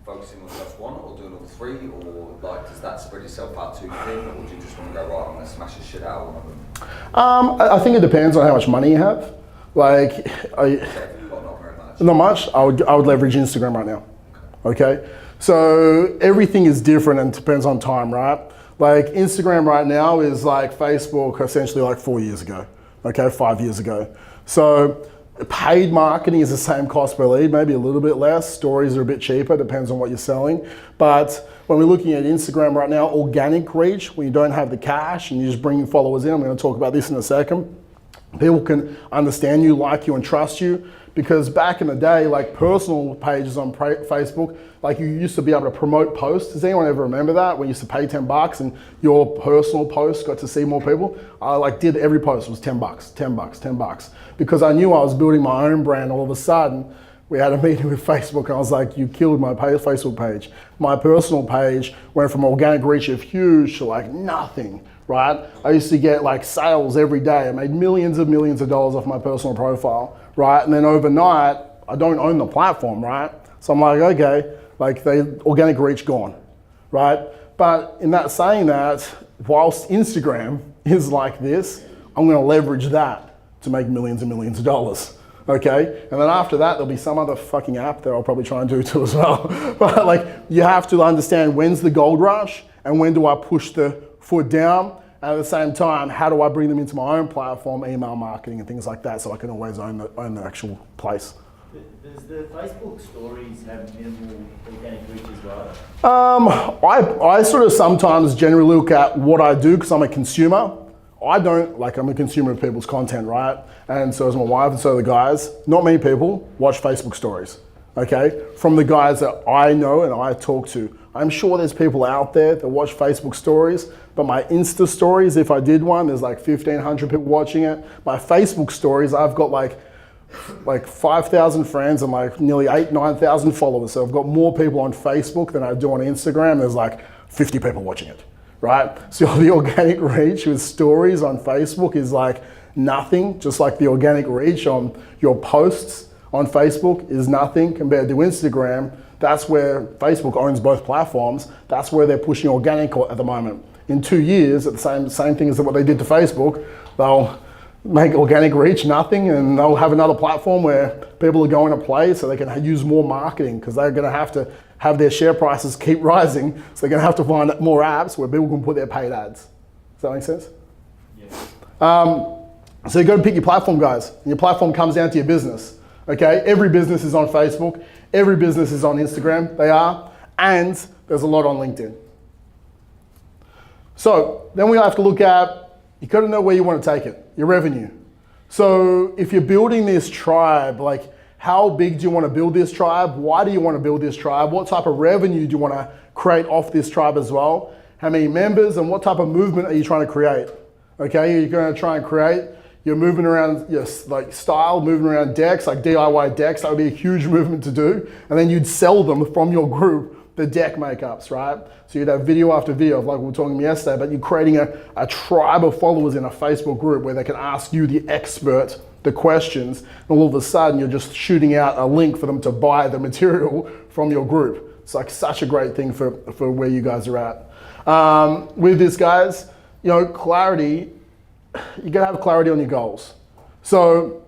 focusing on just one, or doing all three, or like, does that spread yourself out too thin, or do you just want to go, right, I'm going to smash the shit out of one of them? I think it depends on how much money you have. Like, not much. I would leverage Instagram right now. Okay? So everything is different and depends on time, right? Like Instagram right now is like Facebook essentially like 4 years ago, okay, 5 years ago. So paid marketing is the same cost per lead, maybe a little bit less. Stories are a bit cheaper, depends on what you're selling. But when we're looking at Instagram right now, organic reach, when you don't have the cash and you're just bringing followers in, I'm going to talk about this in a second. People can understand you, like you, and trust you. Because back in the day, like personal pages on Facebook, like you used to be able to promote posts. Does anyone ever remember that? When you used to pay $10 and your personal post got to see more people? I like did every post was $10, $10. Because I knew I was building my own brand. All of a sudden, we had a meeting with Facebook and I was like, you killed my Facebook page. My personal page went from organic reach of huge to like nothing, right? I used to get like sales every day. I made millions of dollars off my personal profile, right? And then overnight, I don't own the platform, right? So I'm like, okay, like the organic reach gone, right? But in that saying that, whilst Instagram is like this, I'm gonna leverage that to make millions and millions of dollars. Okay, and then after that, there'll be some other fucking app that I'll probably try and do too as well. But like, you have to understand when's the gold rush and when do I push the foot down. And at the same time, how do I bring them into my own platform, email marketing and things like that, so I can always own the actual place. Does the Facebook stories have minimal organic reach as well? I sort of sometimes generally look at what I do because I'm a consumer. I'm a consumer of people's content, right? And so is my wife and so are the guys. Not many people watch Facebook stories, okay? From the guys that I know and I talk to. I'm sure there's people out there that watch Facebook stories, but my Insta stories, if I did one, there's like 1,500 people watching it. My Facebook stories, I've got like 5,000 friends and like nearly 9,000 followers. So I've got more people on Facebook than I do on Instagram. There's like 50 people watching it, right? So the organic reach with stories on Facebook is like nothing, just like the organic reach on your posts on Facebook is nothing compared to Instagram. That's where Facebook owns both platforms. That's where they're pushing organic at the moment. In 2 years, at the same thing as what they did to Facebook, they'll make organic reach nothing, and they'll have another platform where people are going to play so they can use more marketing, because they're going to have their share prices keep rising, so they're going to have to find more apps where people can put their paid ads. Does that make sense? Yeah. So you got to pick your platform, guys. And your platform comes down to your business. Okay, every business is on Facebook, every business is on Instagram, they are, and there's a lot on LinkedIn. So then we have to look at, you got to know where you want to take it, your revenue. So if you're building this tribe, like how big do you want to build this tribe? Why do you want to build this tribe? What type of revenue do you want to create off this tribe as well? How many members and what type of movement are you trying to create? Okay, you're going to try and create, you're moving around your like style, moving around decks, like DIY decks, that would be a huge movement to do. And then you'd sell them from your group, the deck makeups, right? So you'd have video after video of like we were talking yesterday, but you're creating a tribe of followers in a Facebook group where they can ask you, the expert, the questions, and all of a sudden you're just shooting out a link for them to buy the material from your group. It's like such a great thing for where you guys are at. With this, guys, you know, clarity, you gotta have clarity on your goals. So,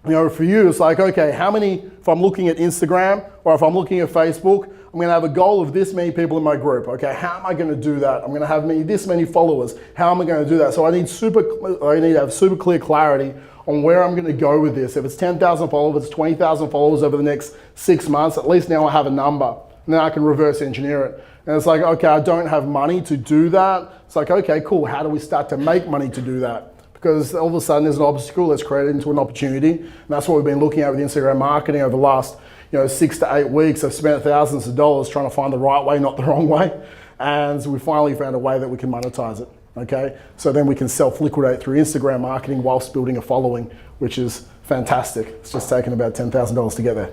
you know, for you, it's like, okay, if I'm looking at Instagram or if I'm looking at Facebook, I'm gonna have a goal of this many people in my group. Okay, how am I gonna do that? I'm gonna have this many followers. How am I gonna do that? So I need to have super clear clarity on where I'm gonna go with this. If it's 10,000 followers, 20,000 followers over the next 6 months, at least now I have a number. And then I can reverse engineer it. And it's like, okay, I don't have money to do that. It's like, okay, cool, how do we start to make money to do that? Because all of a sudden there's an obstacle, let's create it into an opportunity. And that's what we've been looking at with Instagram marketing over the last 6 to 8 weeks. I've spent thousands of dollars trying to find the right way, not the wrong way. And we finally found a way that we can monetize it, okay? So then we can self-liquidate through Instagram marketing whilst building a following, which is fantastic. It's just taken about $10,000 to get there.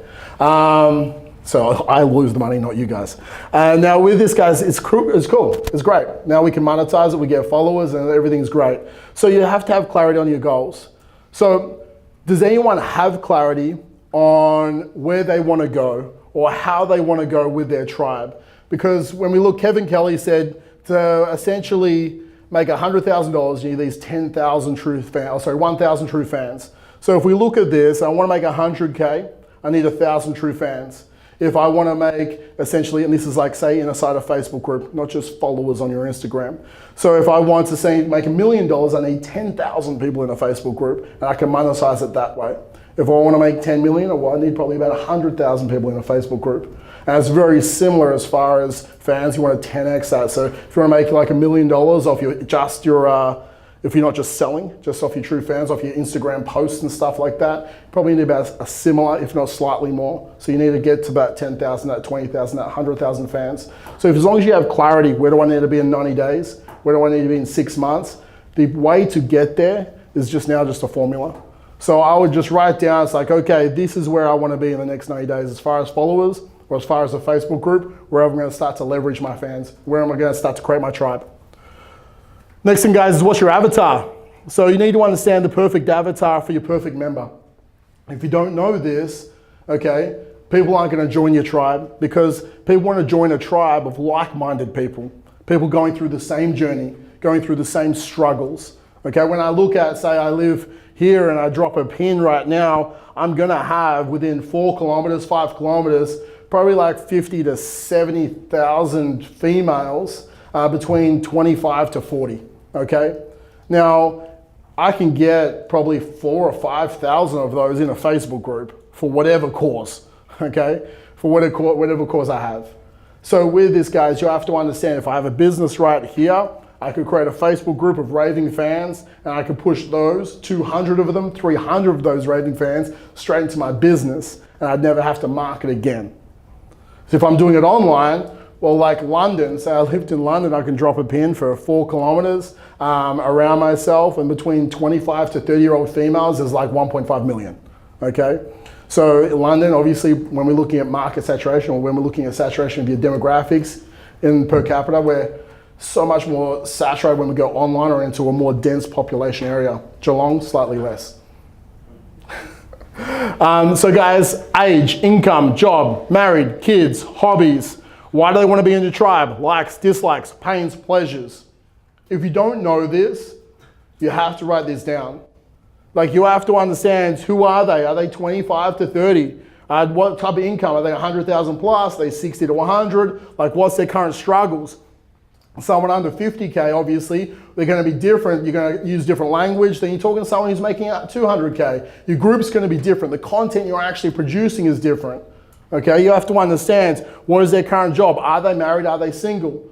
So I lose the money, not you guys. Now with this, guys, it's cool, it's great. Now we can monetize it, we get followers, and everything's great. So you have to have clarity on your goals. So does anyone have clarity on where they want to go or how they want to go with their tribe? Because when we look, Kevin Kelly said to essentially make $100,000, you need these 10,000 true fans, 1,000 true fans. So if we look at this, I want to make 100K, I need 1,000 true fans. If I want to make essentially, and this is like say inside a Facebook group, not just followers on your Instagram. So if I want to say make $1 million, I need 10,000 people in a Facebook group, and I can monetize it that way. If I want to make 10 million, I need probably about 100,000 people in a Facebook group. And it's very similar as far as fans, you want to 10x that. So if you want to make like $1 million off if you're not just selling, just off your true fans, off your Instagram posts and stuff like that, probably need about a similar, if not slightly more. So you need to get to about 10,000, that 20,000, that 100,000 fans. So as long as you have clarity, where do I need to be in 90 days? Where do I need to be in 6 months? The way to get there is just a formula. So I would just write down, it's like, okay, this is where I want to be in the next 90 days as far as followers or as far as a Facebook group, where I'm going to start to leverage my fans, where am I going to start to create my tribe. Next thing, guys, is what's your avatar? So you need to understand the perfect avatar for your perfect member. If you don't know this, okay, people aren't going to join your tribe because people want to join a tribe of like-minded people, people going through the same journey, going through the same struggles. Okay, when I look at, say I live here and I drop a pin right now, I'm going to have within 4 kilometers, 5 kilometers, probably like 50 to 70,000 females between 25 to 40. Okay, now I can get probably 4,000 or 5,000 of those in a Facebook group for whatever cause. Okay, for whatever cause I have. So with this, guys, you have to understand, if I have a business right here, I could create a Facebook group of raving fans and I could push those 200 of them, 300 of those raving fans straight into my business, and I'd never have to market again. So if I'm doing it online, well, like London, say I lived in London, I can drop a pin for 4 kilometers around myself, and between 25 to 30-year-old females, there's like 1.5 million, okay? So in London, obviously, when we're looking at market saturation, or when we're looking at saturation of your demographics in per capita, we're so much more saturated when we go online or into a more dense population area. Geelong, slightly less. So guys, age, income, job, married, kids, hobbies. Why do they want to be in your tribe? Likes, dislikes, pains, pleasures. If you don't know this, you have to write this down. Like, you have to understand, who are they? Are they 25 to 30? What type of income? Are they 100,000 plus? Are they 60 to 100? Like, what's their current struggles? Someone under 50K, obviously, they're going to be different. You're going to use different language than you're talking to someone who's making 200K. Your group's going to be different. The content you're actually producing is different. Okay, you have to understand, what is their current job? Are they married? Are they single?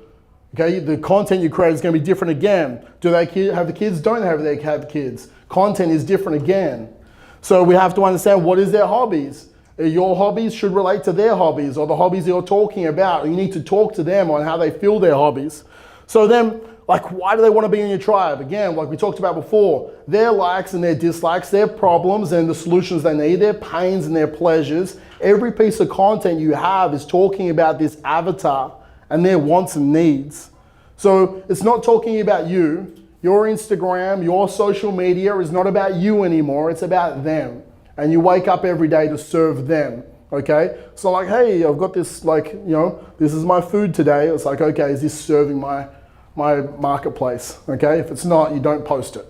Okay, the content you create is going to be different again. Do they have the kids? Don't they have kids? Content is different again. So we have to understand, what is their hobbies? Your hobbies should relate to their hobbies, or the hobbies you're talking about. You need to talk to them on how they feel their hobbies. So then, like, why do they want to be in your tribe? Again, like we talked about before, their likes and their dislikes, their problems and the solutions they need, their pains and their pleasures. Every piece of content you have is talking about this avatar and their wants and needs. So it's not talking about you. Your Instagram, your social media is not about you anymore. It's about them. And you wake up every day to serve them. Okay? So like, hey, I've got this, like, you know, this is my food today. It's like, okay, is this serving my marketplace? Okay? If it's not, you don't post it.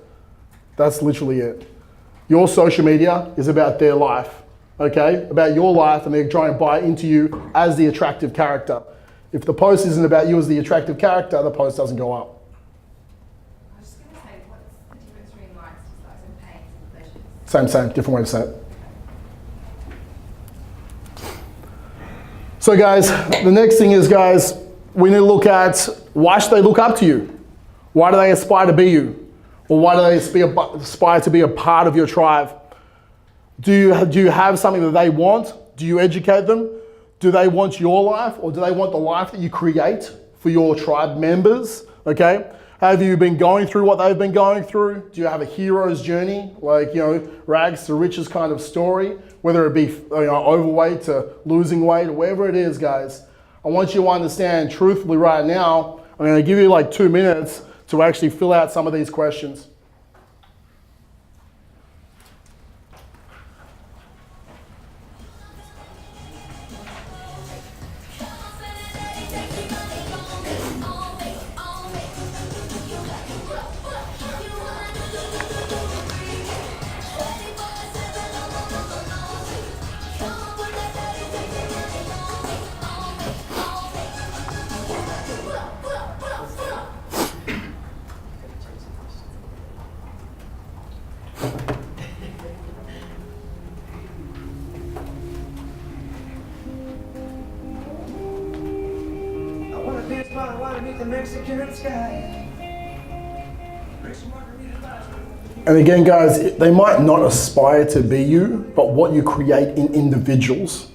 That's literally it. Your social media is about their life. Okay? About your life, and they're trying to buy into you as the attractive character. If the post isn't about you as the attractive character, the post doesn't go up. I was just going to say, what's the difference between likes, dislikes, and pains and pleasures? Same, different way to say it. So guys, the next thing is, guys, we need to look at, why should they look up to you? Why do they aspire to be you? Or why do they aspire to be a part of your tribe? Do you have something that they want? Do you educate them? Do they want your life, or do they want the life that you create for your tribe members? Okay? Have you been going through what they've been going through? Do you have a hero's journey, like, you know, rags to riches kind of story? Whether it be, you know, overweight to losing weight, or whatever it is, guys. I want you to understand, truthfully right now, I'm going to give you like 2 minutes to actually fill out some of these questions. And again, guys, they might not aspire to be you, but what you create in individuals.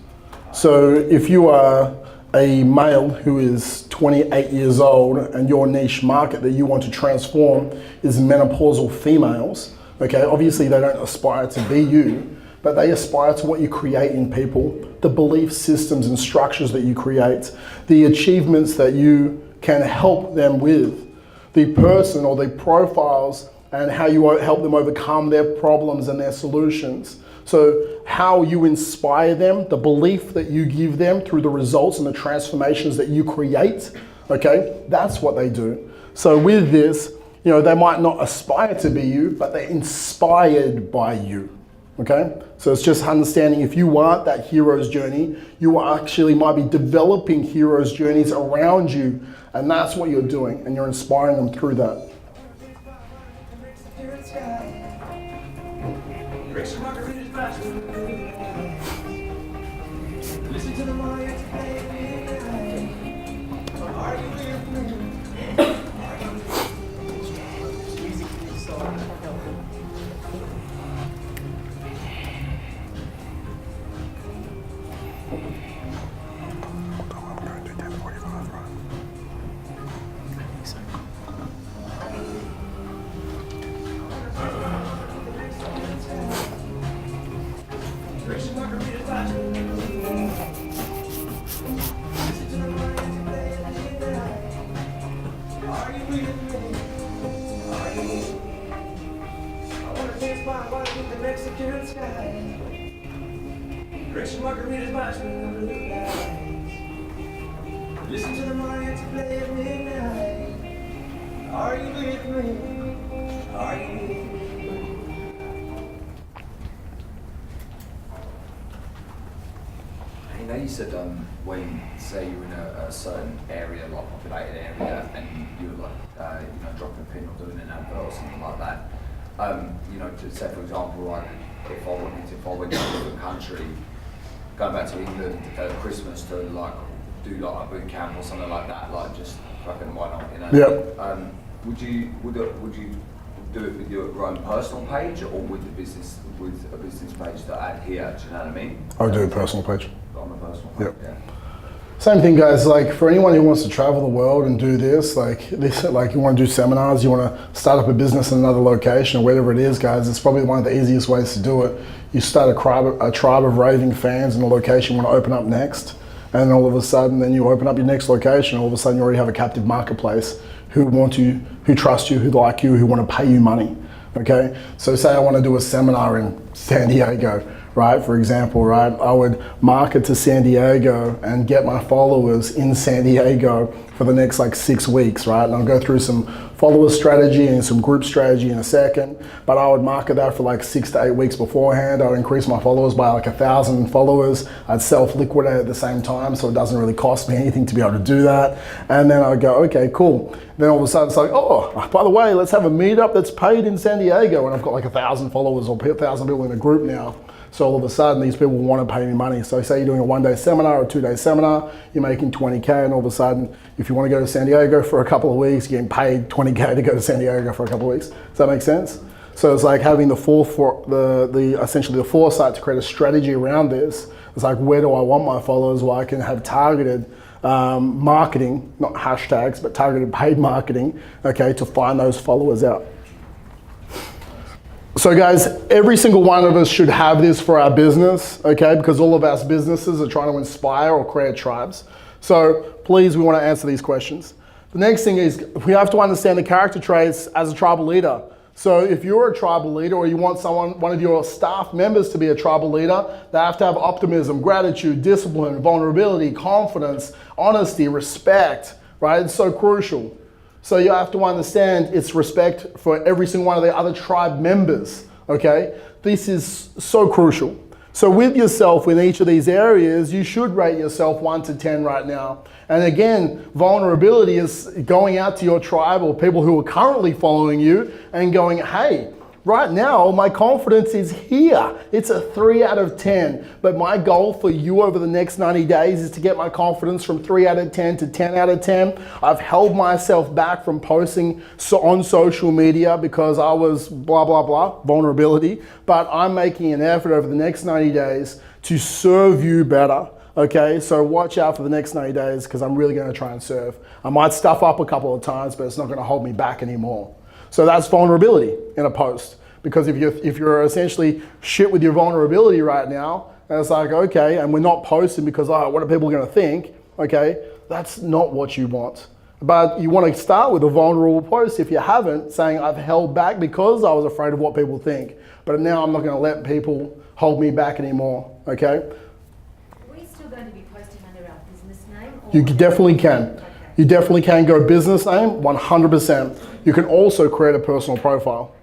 So if you are a male who is 28 years old and your niche market that you want to transform is menopausal females, okay, obviously they don't aspire to be you, but they aspire to what you create in people, the belief systems and structures that you create, the achievements that you can help them with. the person or the profiles and how you help them overcome their problems and their solutions. So how you inspire them, the belief that you give them through the results and the transformations that you create, okay, that's what they do. So with this, you know, they might not aspire to be you, but they're inspired by you, okay? So it's just understanding if you aren't that hero's journey, you actually might be developing hero's journeys around you, and that's what you're doing, and you're inspiring them through that. Listen to the Mariachi play at midnight. Are you with me? Are you with me? You know, you said when, say, you're in a certain area, like populated area, and you're like, you know, dropping a pin or doing an advert or something like that. You know, to say, for example, like, if I went to a different country, going back to England at Christmas to like do like a boot camp or something like that, like just fucking why not, you know? Yeah. Would you do it with your own personal page or with a business page that I add here? Do you know what I mean? I would do a personal page. On a personal page, Yep. yeah. Same thing, guys. Like for anyone who wants to travel the world and do this, like you want to do seminars, you want to start up a business in another location or whatever it is, guys. It's probably one of the easiest ways to do it. You start a tribe of raving fans in the location you want to open up next, and all of a sudden, then you open up your next location. All of a sudden, you already have a captive marketplace who want you, who trust you, who like you, who want to pay you money. Okay. So say I want to do a seminar in San Diego. Right, for example, right, I would market to San Diego and get my followers in San Diego for the next like 6 weeks, right? And I'll go through some follower strategy and some group strategy in a second, but I would market that for like 6 to 8 weeks beforehand. I would increase my followers by like 1,000 followers. I'd self-liquidate at the same time, so it doesn't really cost me anything to be able to do that. And then I'd go, okay, cool. Then all of a sudden it's like, oh, by the way, let's have a meetup that's paid in San Diego. And I've got like 1,000 followers or 1,000 people in a group now. So all of a sudden, these people want to pay me money. So say you're doing a 1-day seminar or a 2-day seminar, you're making 20K, and all of a sudden, if you want to go to San Diego for a couple of weeks, you're getting paid 20K to go to San Diego for a couple of weeks. Does that make sense? So it's like having essentially the foresight to create a strategy around this. It's like, where do I want my followers? Well, I can have targeted marketing, not hashtags, but targeted paid marketing, okay, to find those followers out. So guys, every single one of us should have this for our business, okay? Because all of us businesses are trying to inspire or create tribes. So please, we want to answer these questions. The next thing is we have to understand the character traits as a tribal leader. So if you're a tribal leader or you want one of your staff members to be a tribal leader, they have to have optimism, gratitude, discipline, vulnerability, confidence, honesty, respect, right? It's so crucial. So you have to understand it's respect for every single one of the other tribe members, okay? This is so crucial. So with yourself in each of these areas, you should rate yourself 1 to 10 right now. And again, vulnerability is going out to your tribe or people who are currently following you and going, hey, right now, my confidence is here. It's a 3 out of 10. But my goal for you over the next 90 days is to get my confidence from 3 out of 10 to 10 out of 10. I've held myself back from posting on social media because I was blah, blah, blah, vulnerability. But I'm making an effort over the next 90 days to serve you better. Okay, so watch out for the next 90 days because I'm really going to try and serve. I might stuff up a couple of times, but it's not going to hold me back anymore. So that's vulnerability in a post. Because if you're essentially shit with your vulnerability right now, and it's like, okay, and we're not posting because, oh, what are people going to think? Okay, that's not what you want. But you want to start with a vulnerable post if you haven't, saying I've held back because I was afraid of what people think. But now I'm not going to let people hold me back anymore, okay? Are we still going to be posting under our business name? Or You definitely can. Okay. You definitely can go business name, 100%. You can also create a personal profile.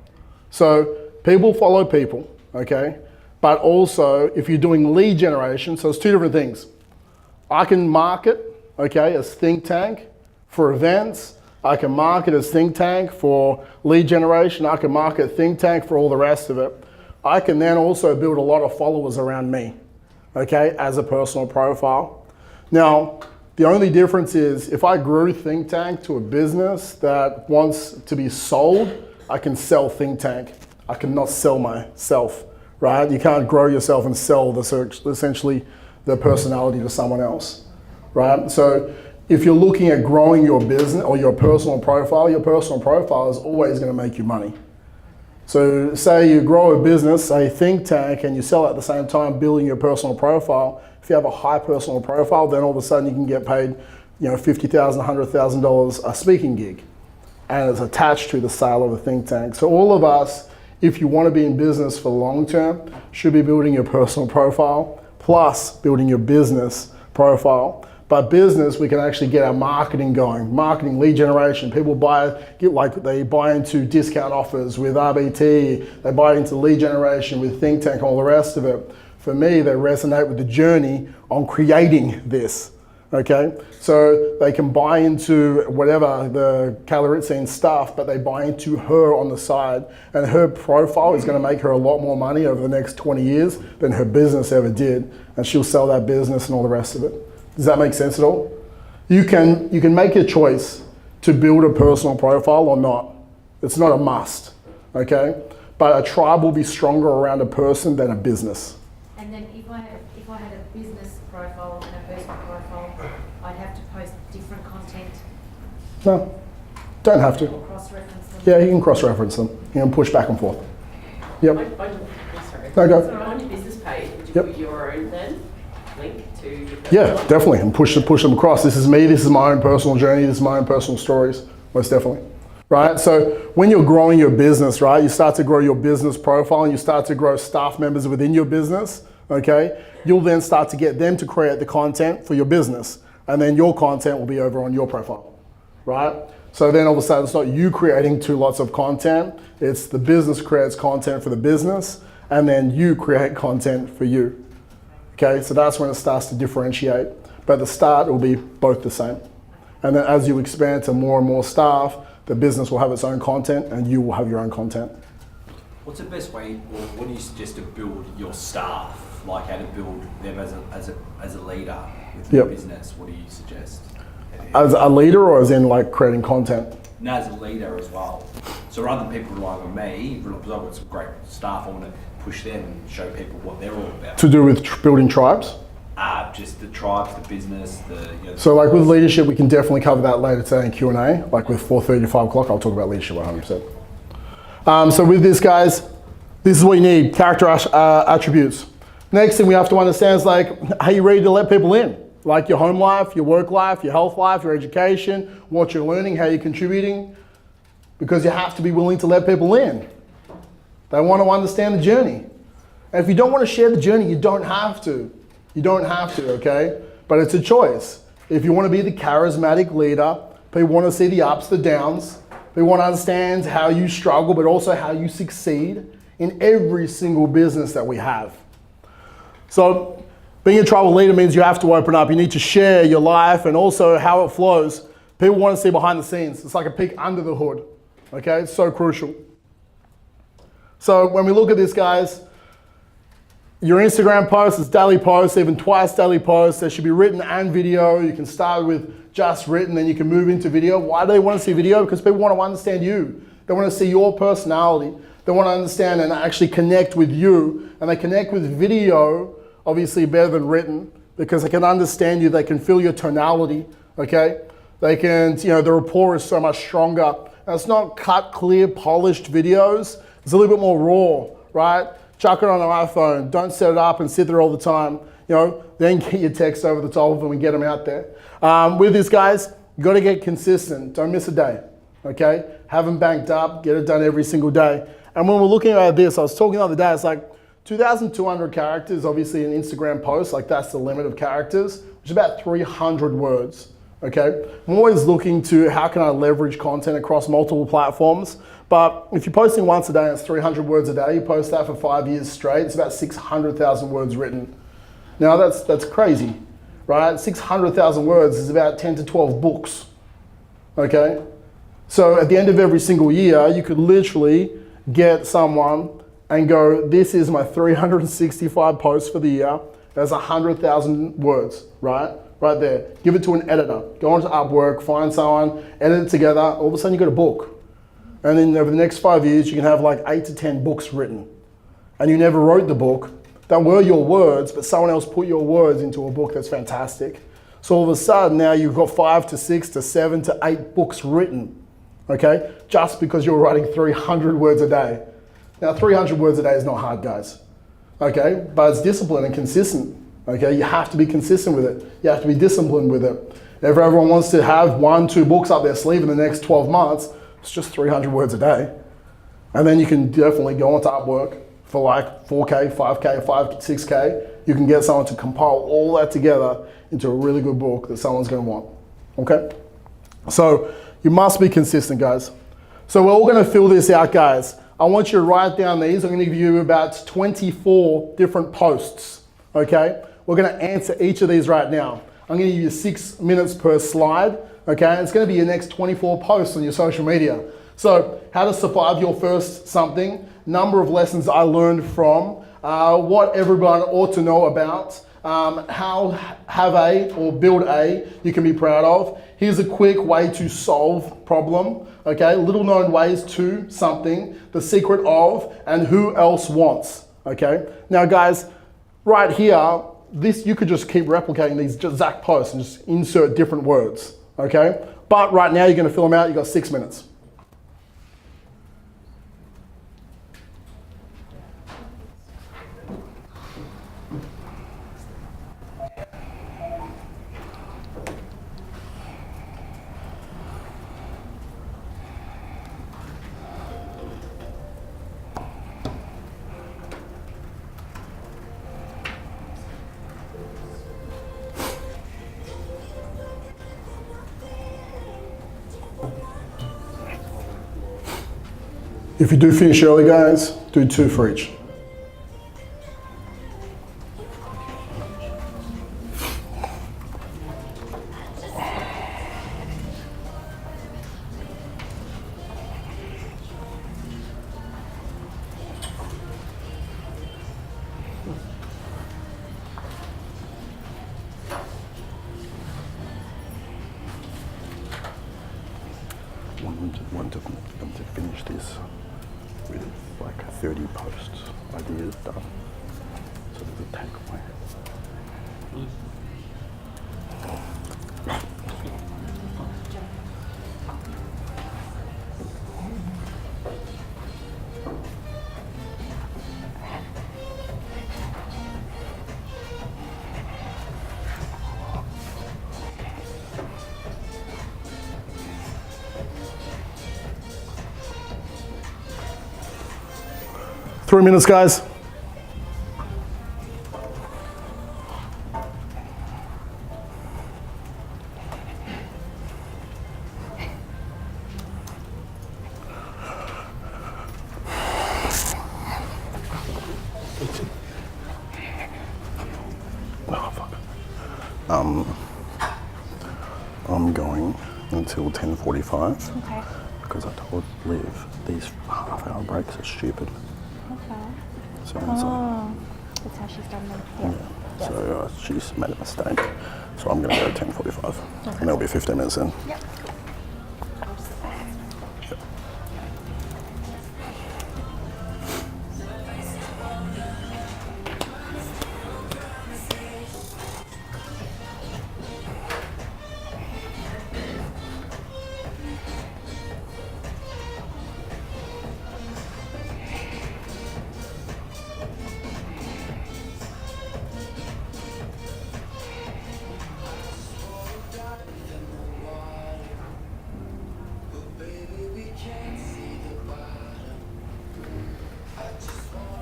So people follow people, okay? But also, if you're doing lead generation, so it's two different things. I can market, okay, as Think Tank for events. I can market as Think Tank for lead generation. I can market Think Tank for all the rest of it. I can then also build a lot of followers around me, okay, as a personal profile. Now, the only difference is if I grew Think Tank to a business that wants to be sold, I can sell Think Tank. I cannot sell myself, right? You can't grow yourself and sell essentially the personality to someone else, right? So if you're looking at growing your business or your personal profile is always going to make you money. So say you grow a business, say Think Tank, and you sell at the same time building your personal profile. If you have a high personal profile, then all of a sudden you can get paid, $50,000, $100,000 a speaking gig, and it's attached to the sale of a Think Tank. So all of us, if you want to be in business for long term, should be building your personal profile plus building your business profile. But business, we can actually get our marketing going. Marketing, lead generation. People they buy into discount offers with RBT. They buy into lead generation with Think Tank and all the rest of it. For me, they resonate with the journey on creating this, okay? So they can buy into whatever the Caloritzine stuff, but they buy into her on the side. And her profile is gonna make her a lot more money over the next 20 years than her business ever did. And she'll sell that business and all the rest of it. Does that make sense at all? You can make a choice to build a personal profile or not. It's not a must, okay? But a tribe will be stronger around a person than a business. And then if I had a business profile and a personal profile, I'd have to post different content. No, don't have to. Or cross-reference them. Yeah, you can cross-reference them. You can push back and forth. Yep. Sorry. No, go. So on your business page, would you Yep. put your own then link to your Yeah, personal? definitely, and push them across. This is me, this is my own personal journey, this is my own personal stories, most definitely. Right, so when you're growing your business, right, you start to grow your business profile and you start to grow staff members within your business, okay? You'll then start to get them to create the content for your business, and then your content will be over on your profile, right? So then all of a sudden it's not you creating two lots of content, it's the business creates content for the business, and then you create content for you. Okay, so that's when it starts to differentiate. But at the start, it will be both the same. And then as you expand to more and more staff, the business will have its own content and you will have your own content. What's the best way, or what do you suggest to build your staff? Like how to build them as a leader with your Yep. business? What do you suggest? As a leader or as in like creating content? No, as a leader as well. So rather than people relying on me, because I've got some great staff, I want to push them and show people what they're all about. To do with building tribes? Just the tribes, the business, So like with leadership, we can definitely cover that later today in Q&A. Like with 4:30 to 5 o'clock, I'll talk about leadership 100%. So with this, guys, this is what you need, character attributes. Next thing we have to understand is like, are you ready to let people in? Like your home life, your work life, your health life, your education, what you're learning, how you're contributing. Because you have to be willing to let people in. They want to understand the journey. And if you don't want to share the journey, you don't have to. You don't have to, okay? But it's a choice. If you want to be the charismatic leader, people want to see the ups, the downs. They want to understand how you struggle, but also how you succeed in every single business that we have. So being a tribal leader means you have to open up. You need to share your life and also how it flows. People want to see behind the scenes. It's like a peek under the hood, okay? It's so crucial. So when we look at this, guys, your Instagram posts is daily posts, even twice daily posts. There should be written and video. You can start with just written, then you can move into video. Why do they want to see video? Because people want to understand you. They want to see your personality. They want to understand and actually connect with you. And they connect with video, obviously better than written, because they can understand you. They can feel your tonality, okay? They can, the rapport is so much stronger. And it's not cut, clear, polished videos. It's a little bit more raw, right? Chuck it on an iPhone. Don't set it up and sit there all the time. Then get your text over the top of them and get them out there. With this, guys, You got to get consistent. Don't miss a day, okay? Have them banked up, get it done every single day. And when we're looking at this, I was talking the other day, it's like 2,200 characters, obviously an Instagram post, like that's the limit of characters, which is about 300 words, okay? I'm always looking to how can I leverage content across multiple platforms, but if you're posting once a day and it's 300 words a day, you post that for 5 years straight, it's about 600,000 words written. Now that's crazy, right? 600,000 words is about 10 to 12 books, okay? So at the end of every single year, you could literally get someone and go, this is my 365 posts for the year. That's 100,000 words, right? Right there. Give it to an editor. Go onto Upwork, find someone, edit it together. All of a sudden you got a book. And then over the next 5 years, you can have like 8 to 10 books written. And you never wrote the book. That were your words, but someone else put your words into a book. That's fantastic. So all of a sudden now you've got 5 to 6 to 7 to 8 books written, okay? Just because you're writing 300 words a day. Now 300 words a day is not hard, guys, okay? But it's discipline and consistent, okay? You have to be consistent with it. You have to be disciplined with it. If everyone wants to have 1, 2 books up their sleeve in the next 12 months, it's just 300 words a day. And then you can definitely go onto Upwork for like 4K, 5K, 6K. You can get someone to compile all that together into a really good book that someone's gonna want, okay? So you must be consistent, guys. So we're all gonna fill this out, guys. I want you to write down these. I'm gonna give you about 24 different posts, okay? We're gonna answer each of these right now. I'm gonna give you 6 minutes per slide, okay? It's gonna be your next 24 posts on your social media. So how to survive your first something, number of lessons I learned from, what everyone ought to know about, how have a or build a you can be proud of. Here's a quick way to solve problem, okay? Little known ways to something, the secret of, and who else wants, okay? Now guys, right here, this you could just keep replicating these exact posts and just insert different words, okay? But right now you're gonna fill them out, you've got 6 minutes. If you do finish early, guys, do 2 for each. Want to finish this with like 30 posts, ideas done. So there's a takeaway. 3 minutes, guys. Oh, fuck. I'm going until 10:45. Okay. Because I told Liv these half-hour breaks are stupid. Okay. So that's how she's done them. Yeah. yeah. So she's made a mistake. So I'm going to go 10:45. And there'll be 15 minutes in. Yep. Yep. 'Cause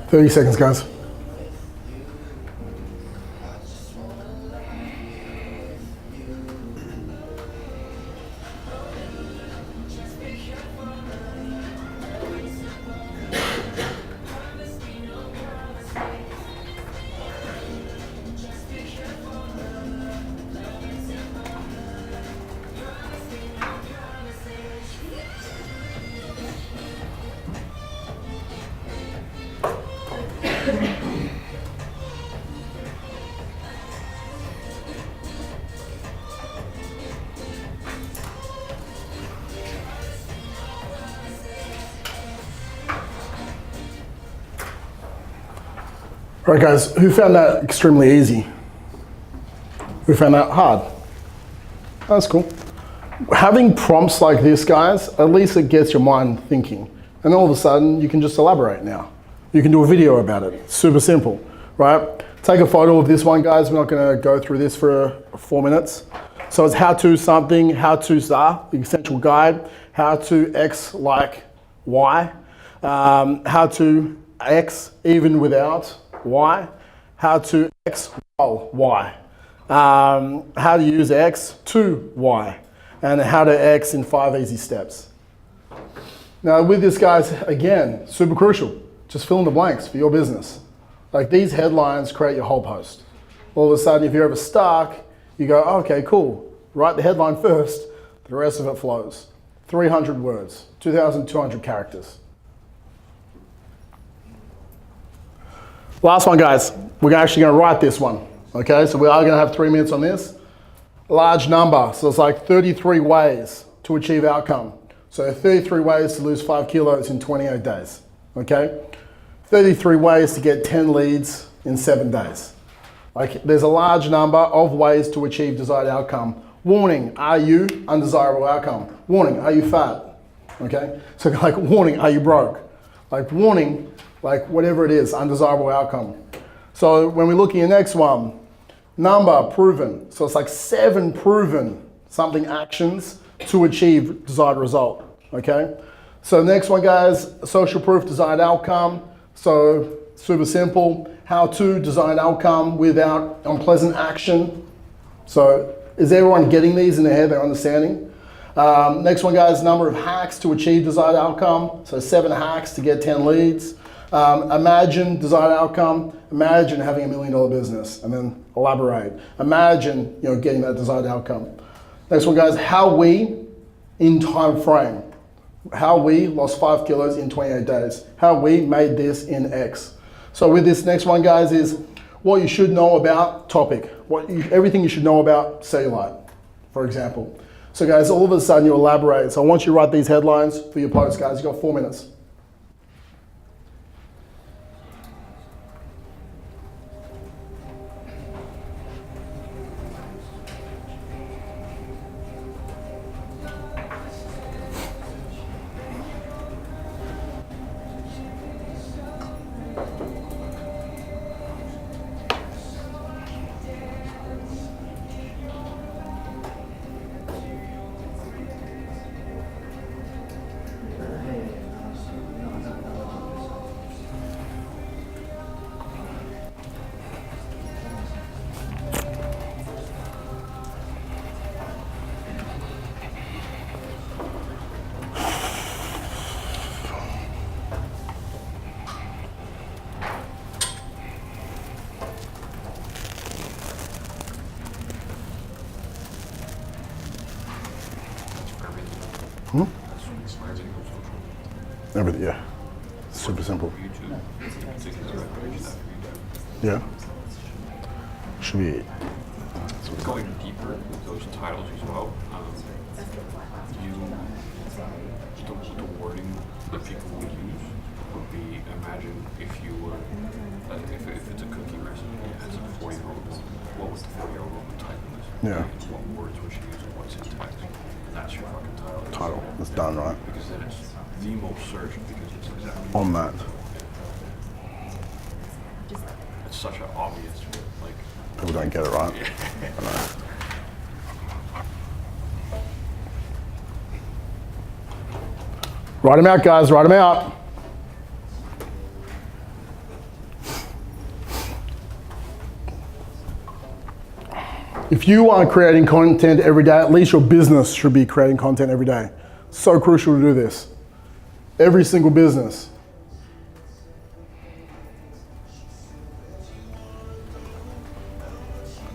30 seconds, guys. All right, guys, who found that extremely easy? Who found that hard? That's cool. Having prompts like this, guys, at least it gets your mind thinking. And all of a sudden, you can just elaborate now. You can do a video about it. Super simple, right? Take a photo of this one, guys. We're not gonna go through this for 4 minutes. So it's how to something, how to star, the essential guide, how to X like Y, how to X even without Y, how to X while Y, how to use X to Y, and how to X in 5 easy steps. Now with this, guys, again, super crucial. Just fill in the blanks for your business. Like these headlines create your whole post. All of a sudden, if you're ever stuck, you go, okay, cool. Write the headline first, the rest of it flows. 300 words, 2,200 characters. Last one, guys. We're actually going to write this one. Okay, so we are going to have 3 minutes on this. Large number, so it's like 33 ways to achieve outcome. So 33 ways to lose 5 kilos in 28 days. Okay, 33 ways to get 10 leads in 7 days. Like there's a large number of ways to achieve desired outcome. Warning, are you undesirable outcome? Warning, are you fat? Okay, so like warning, are you broke? Like warning, like whatever it is, undesirable outcome. So when we look at your next one, number proven. So it's like 7 proven something actions to achieve desired result, okay? So next one, guys, social proof desired outcome. So super simple, how to design outcome without unpleasant action. So is everyone getting these in their head, they're understanding? Next one, guys, number of hacks to achieve desired outcome. So 7 hacks to get 10 leads. Imagine desired outcome. Imagine having $1 million business, and then elaborate. Imagine, getting that desired outcome. Next one, guys, how we in time frame. How we lost 5 kilos in 28 days. How we made this in X. So with this next one, guys, is what you should know about topic. Everything you should know about cellulite, for example. So guys, all of a sudden you elaborate. So I want you to write these headlines for your post, guys. You've got 4 minutes. Everything, yeah. Super simple. Yeah. Should be. So going deeper with those titles as well, the wording that people would use would be, imagine if you were, if it's a cookie recipe and it has a 40-year-old woman, what would the 40-year-old woman type in this? Yeah. What words would she use and what syntax? And that's your fucking title. Title. It's done, right? Because then it's the most searched because it's exactly on that. It's such an obvious, like. People don't get it right. I know. Write them out, guys. Write them out. If you are creating content every day, at least your business should be creating content every day. So crucial to do this. Every single business.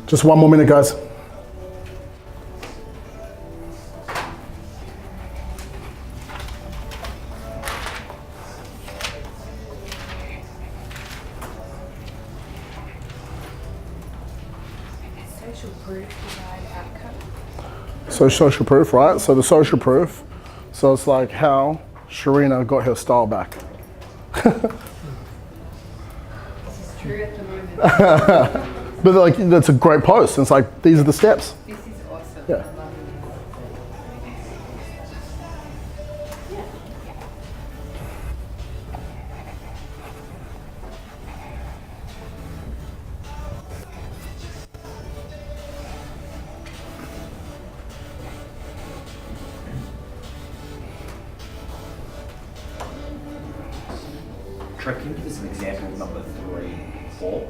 Just one more minute, guys. Social proof provide outcome. So social proof, right? So the social proof. So it's like how Sharina got her style back. This is true at the moment. But like that's a great post. It's like these are the steps. This is awesome. Yeah. I love Trent, can you give us an example of number 3, 4?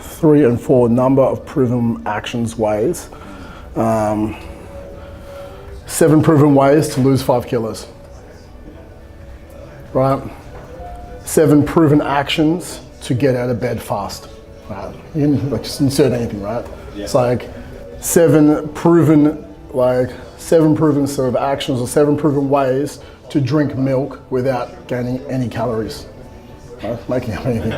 3 and 4, number of proven actions ways. 7 proven ways to lose 5 kilos. Right? 7 proven actions to get out of bed fast. Right? You can like just insert anything, right? Yeah. It's like 7 proven sort of actions or 7 proven ways to drink milk without gaining any calories. Right? Making up anything.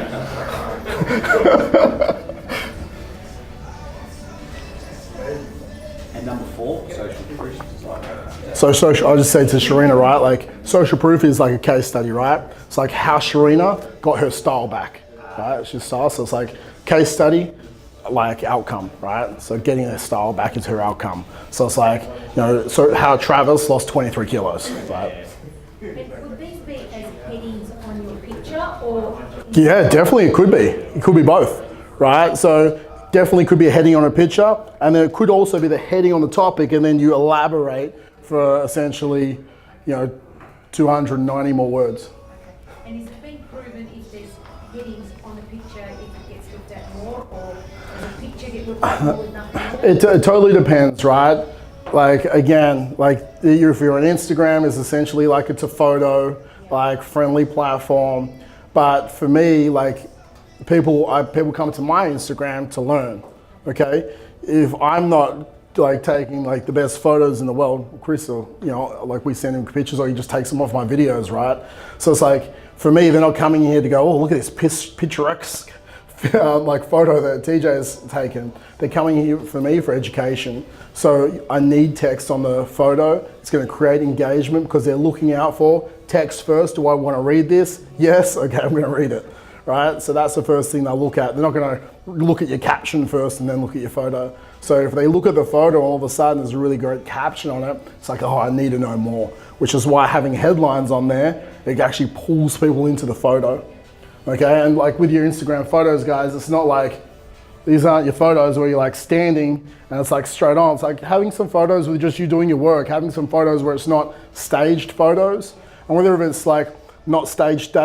And number 4, social proof. So social, I'll just say to Sharina, right? Like social proof is like a case study, right? It's like how Sharina got her style back, right? She's style, so it's like case study, like outcome, right? So getting her style back is her outcome. So it's like, so how Travis lost 23 kilos, right? Would these be as headings on your picture or? Yeah, definitely it could be. It could be both, right? So definitely could be a heading on a picture, and then it could also be the heading on the topic, and then you elaborate for essentially, 290 more words. And is it being proven if there's headings on the picture, if it gets looked at more, or does the picture get looked at more with nothing on it? It totally depends, right? Like again, like if you're on Instagram, it's essentially like it's a photo, like friendly platform. But for me, like people come to my Instagram to learn. Okay, if I'm not like taking like the best photos in the world, Chris will, like we send him pictures or he just takes them off my videos, right? So it's like for me, they're not coming here to go, oh, look at this picturesque like photo that TJ has taken. They're coming here for me for education. So I need text on the photo. It's going to create engagement because they're looking out for text first. Do I want to read this? Yes. Okay, I'm going to read it. Right? So that's the first thing they'll look at. They're not going to look at your caption first and then look at your photo. So if they look at the photo and all of a sudden there's a really great caption on it, it's like, oh, I need to know more. Which is why having headlines on there, it actually pulls people into the photo. Okay, and like with your Instagram photos, guys, it's not like, these aren't your photos where you're like standing and it's like straight on. It's like having some photos with just you doing your work, having some photos where it's not staged photos. And whether it's like not staged,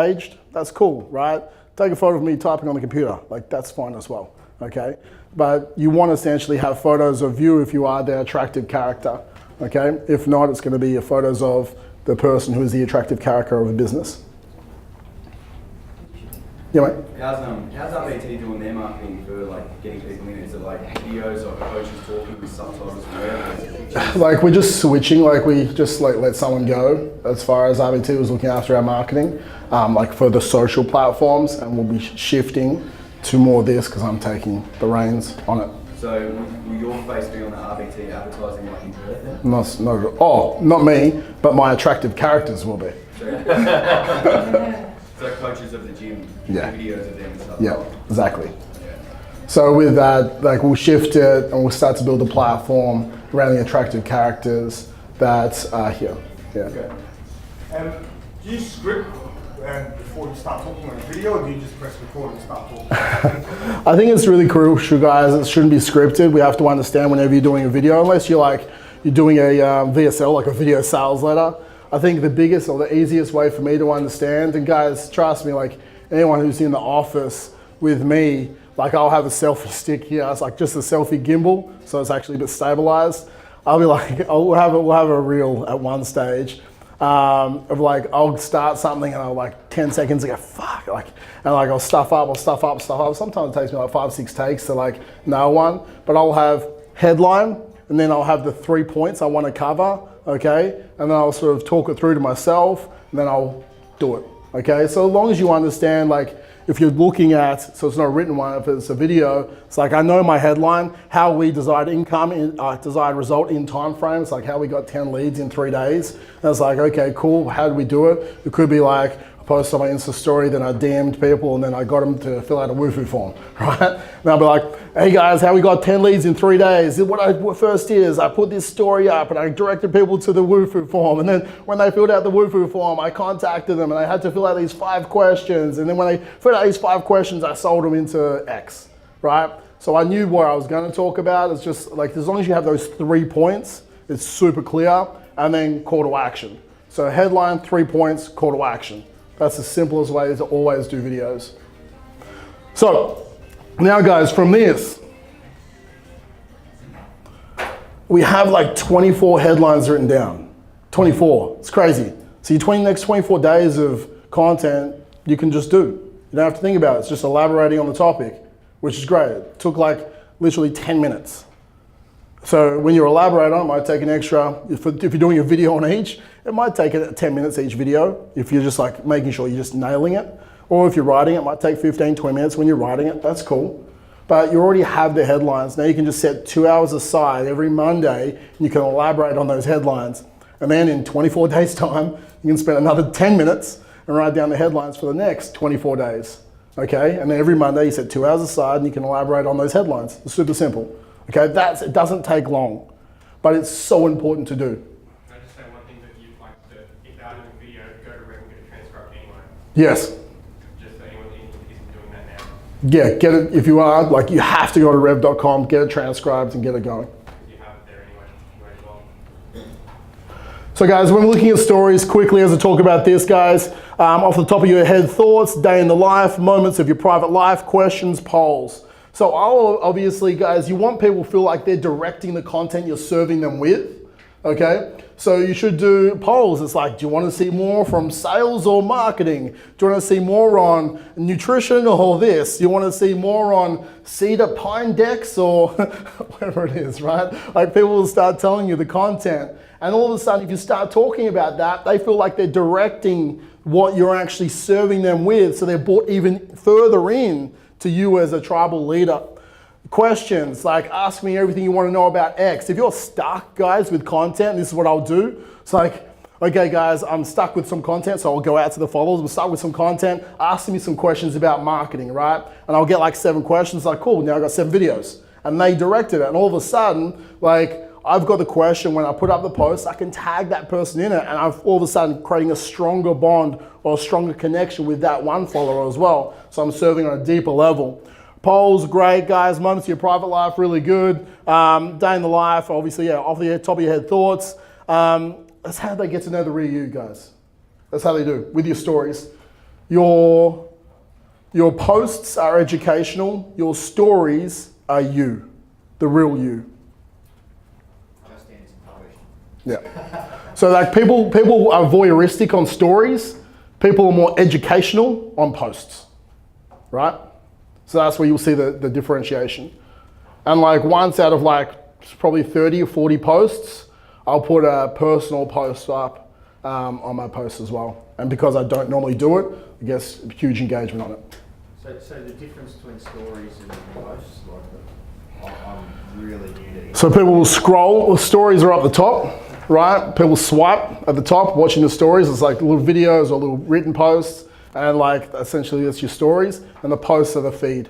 that's cool, right? Take a photo of me typing on the computer, like that's fine as well, okay? But you want to essentially have photos of you if you are the attractive character, okay? If not, it's going to be your photos of the person who is the attractive character of a business. Yeah, mate. How's RBT doing their marketing for like getting people in? Is it like videos of coaches talking with subtitles and Like we're just switching, like we just like let someone go as far as RBT was looking after our marketing, like for the social platforms, and we'll be shifting to more of this because I'm taking the reins on it. So will your face be on the RBT advertising like in Perth then? Not me, but my attractive characters will be. So coaches of the gym, Yeah. videos of them and stuff. Yeah, exactly. So with that, like we'll shift it and we'll start to build a platform around the attractive characters that are here. Yeah. Okay. Do you script before you start talking on a video, or do you just press record and start talking? I think it's really crucial, guys. It shouldn't be scripted. We have to understand whenever you're doing a video, unless you're doing a VSL, like a video sales letter. I think the biggest or the easiest way for me to understand, and guys, trust me, like anyone who's in the office with me, like I'll have a selfie stick here. It's like just a selfie gimbal, so it's actually a bit stabilized. I'll be like, we'll have a reel at one stage of like, I'll start something and I'll like 10 seconds ago, fuck, like, and like I'll stuff up. Sometimes it takes me like 5-6 takes to like nail one, but I'll have headline and then I'll have the 3 points I want to cover, okay? And then I'll sort of talk it through to myself and then I'll do it, okay? So as long as you understand, like, if you're looking at, so it's not a written one, if it's a video, it's like I know my headline, how we desired income, desired result in time frames, like how we got 10 leads in 3 days. And it's like, okay, cool, how did we do it? It could be like, I posted on my Insta story, then I DM'd people and then I got them to fill out a Wufoo form, right? And I'll be like, hey guys, how we got 10 leads in 3 days? What first is, I put this story up and I directed people to the Wufoo form. And then when they filled out the Wufoo form, I contacted them and they had to fill out these 5 questions. And then when they filled out these 5 questions, I sold them into X, right? So I knew what I was gonna talk about. It's just like, as long as you have those 3 points, it's super clear. And then call to action. So headline, 3 points, call to action. That's the simplest way to always do videos. So now guys, from this, we have like 24 headlines written down. 24, it's crazy. So your next 24 days of content, you can just do. You don't have to think about it, it's just elaborating on the topic, which is great. It took like literally 10 minutes. So when you elaborate on it, it might take an extra, if you're doing a video on each, it might take 10 minutes each video, if you're just like making sure you're just nailing it. Or if you're writing it, it might take 15, 20 minutes when you're writing it, that's cool. But you already have the headlines. Now you can just set 2 hours aside every Monday, and you can elaborate on those headlines. And then in 24 days time, you can spend another 10 minutes and write down the headlines for the next 24 days, okay? And then every Monday you set 2 hours aside and you can elaborate on those headlines. It's super simple, okay? It doesn't take long, but it's so important to do. Can I just say one thing that you'd like to, if they're doing a video, go to Rev and get a transcript anyway? Yes. Just so anyone isn't doing that now. Yeah, get it, if you are, like you have to go to rev.com, get it transcribed and get it going. You have it there anyway, might as well. So guys, when we're looking at stories, quickly as I talk about this, guys, off the top of your head, thoughts, day in the life, moments of your private life, questions, polls. So obviously, guys, you want people to feel like they're directing the content you're serving them with, okay? So you should do polls. It's like, do you want to see more from sales or marketing? Do you want to see more on nutrition or this? Do you want to see more on cedar pine decks or whatever it is, right? Like people will start telling you the content. And all of a sudden, if you start talking about that, they feel like they're directing what you're actually serving them with. So they're brought even further in to you as a tribal leader. Questions, like ask me everything you want to know about X. If you're stuck, guys, with content, this is what I'll do. It's like, okay, guys, I'm stuck with some content, so I'll go out to the followers, I'm stuck with some content, ask me some questions about marketing, right? And I'll get like 7 questions, like, cool, now I've got 7 videos. And they directed it, and all of a sudden, like, I've got the question, when I put up the post, I can tag that person in it, and I'm all of a sudden creating a stronger bond or a stronger connection with that one follower as well. So I'm serving on a deeper level. Polls, great, guys. Moments of your private life, really good. Day in the life, obviously, yeah, off the top of your head, thoughts. That's how they get to know the real you, guys. That's how they do, with your stories. Your posts are educational. Your stories are you, the real you. Yeah. So like people are voyeuristic on stories. People are more educational on posts, right? So that's where you'll see the differentiation. And like once out of like probably 30 or 40 posts, I'll put a personal post up on my posts as well. And because I don't normally do it, it gets huge engagement on it. So the difference between stories and posts, like I'm really new to. So people will scroll, the stories are up the top, right? People swipe at the top, watching the stories. It's like little videos or little written posts. And like, essentially that's your stories. And the posts are the feed.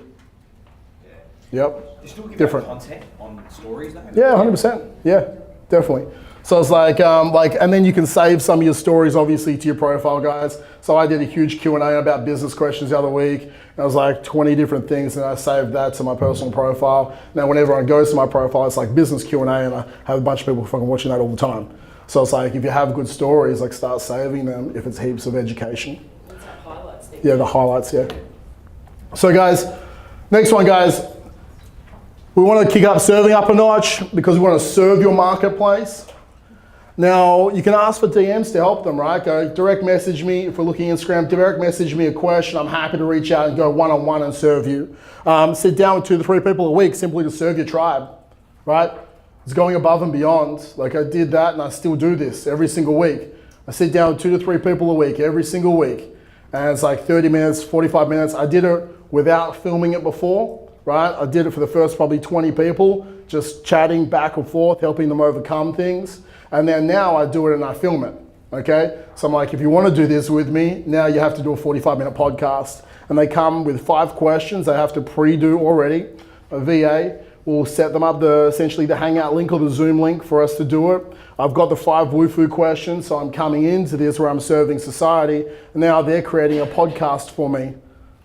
Yeah. Yep. You still give different content on stories though? Yeah, 100%. Yeah, definitely. So it's like, and then you can save some of your stories obviously to your profile, guys. So I did a huge Q&A about business questions the other week. And it was like 20 different things, and I saved that to my personal profile. Now whenever I go to my profile, it's like business Q&A, and I have a bunch of people fucking watching that all the time. So it's like, if you have good stories, like start saving them if it's heaps of education. Highlights. Yeah, the highlights, yeah. So guys, Next one, guys. We want to kick up serving up a notch because we want to serve your marketplace. Now, you can ask for DMs to help them, right? Go direct message me. If we're looking at Instagram, direct message me a question. I'm happy to reach out and go one-on-one and serve you. Sit down with 2 to 3 people a week simply to serve your tribe, right? It's going above and beyond. Like I did that and I still do this every single week. I sit down with 2 to 3 people a week, every single week. And it's like 30 minutes, 45 minutes. I did it without filming it before, right? I did it for the first probably 20 people, just chatting back and forth, helping them overcome things. And then now I do it and I film it, okay? So I'm like, if you want to do this with me, now you have to do a 45-minute podcast. And they come with 5 questions they have to pre-do already. A VA will set them up essentially the Hangout link or the Zoom link for us to do it. I've got the 5 Wufoo questions, so I'm coming into this where I'm serving society, and now they're creating a podcast for me,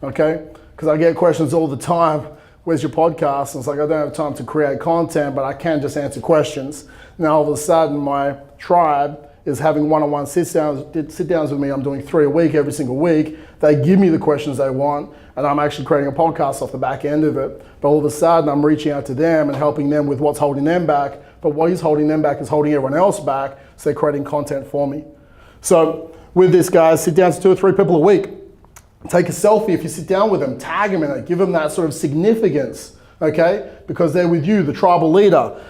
okay? Because I get questions all the time, where's your podcast? And it's like, I don't have time to create content, but I can just answer questions. Now all of a sudden, my tribe is having one-on-one sit-downs with me. I'm doing 3 a week, every single week. They give me the questions they want, and I'm actually creating a podcast off the back end of it. But all of a sudden, I'm reaching out to them and helping them with what's holding them back. But what is holding them back is holding everyone else back, so they're creating content for me. So with this, guys, sit down to 2 or 3 people a week. Take a selfie if you sit down with them, tag them in it, give them that sort of significance, okay? Because they're with you, the tribal leader.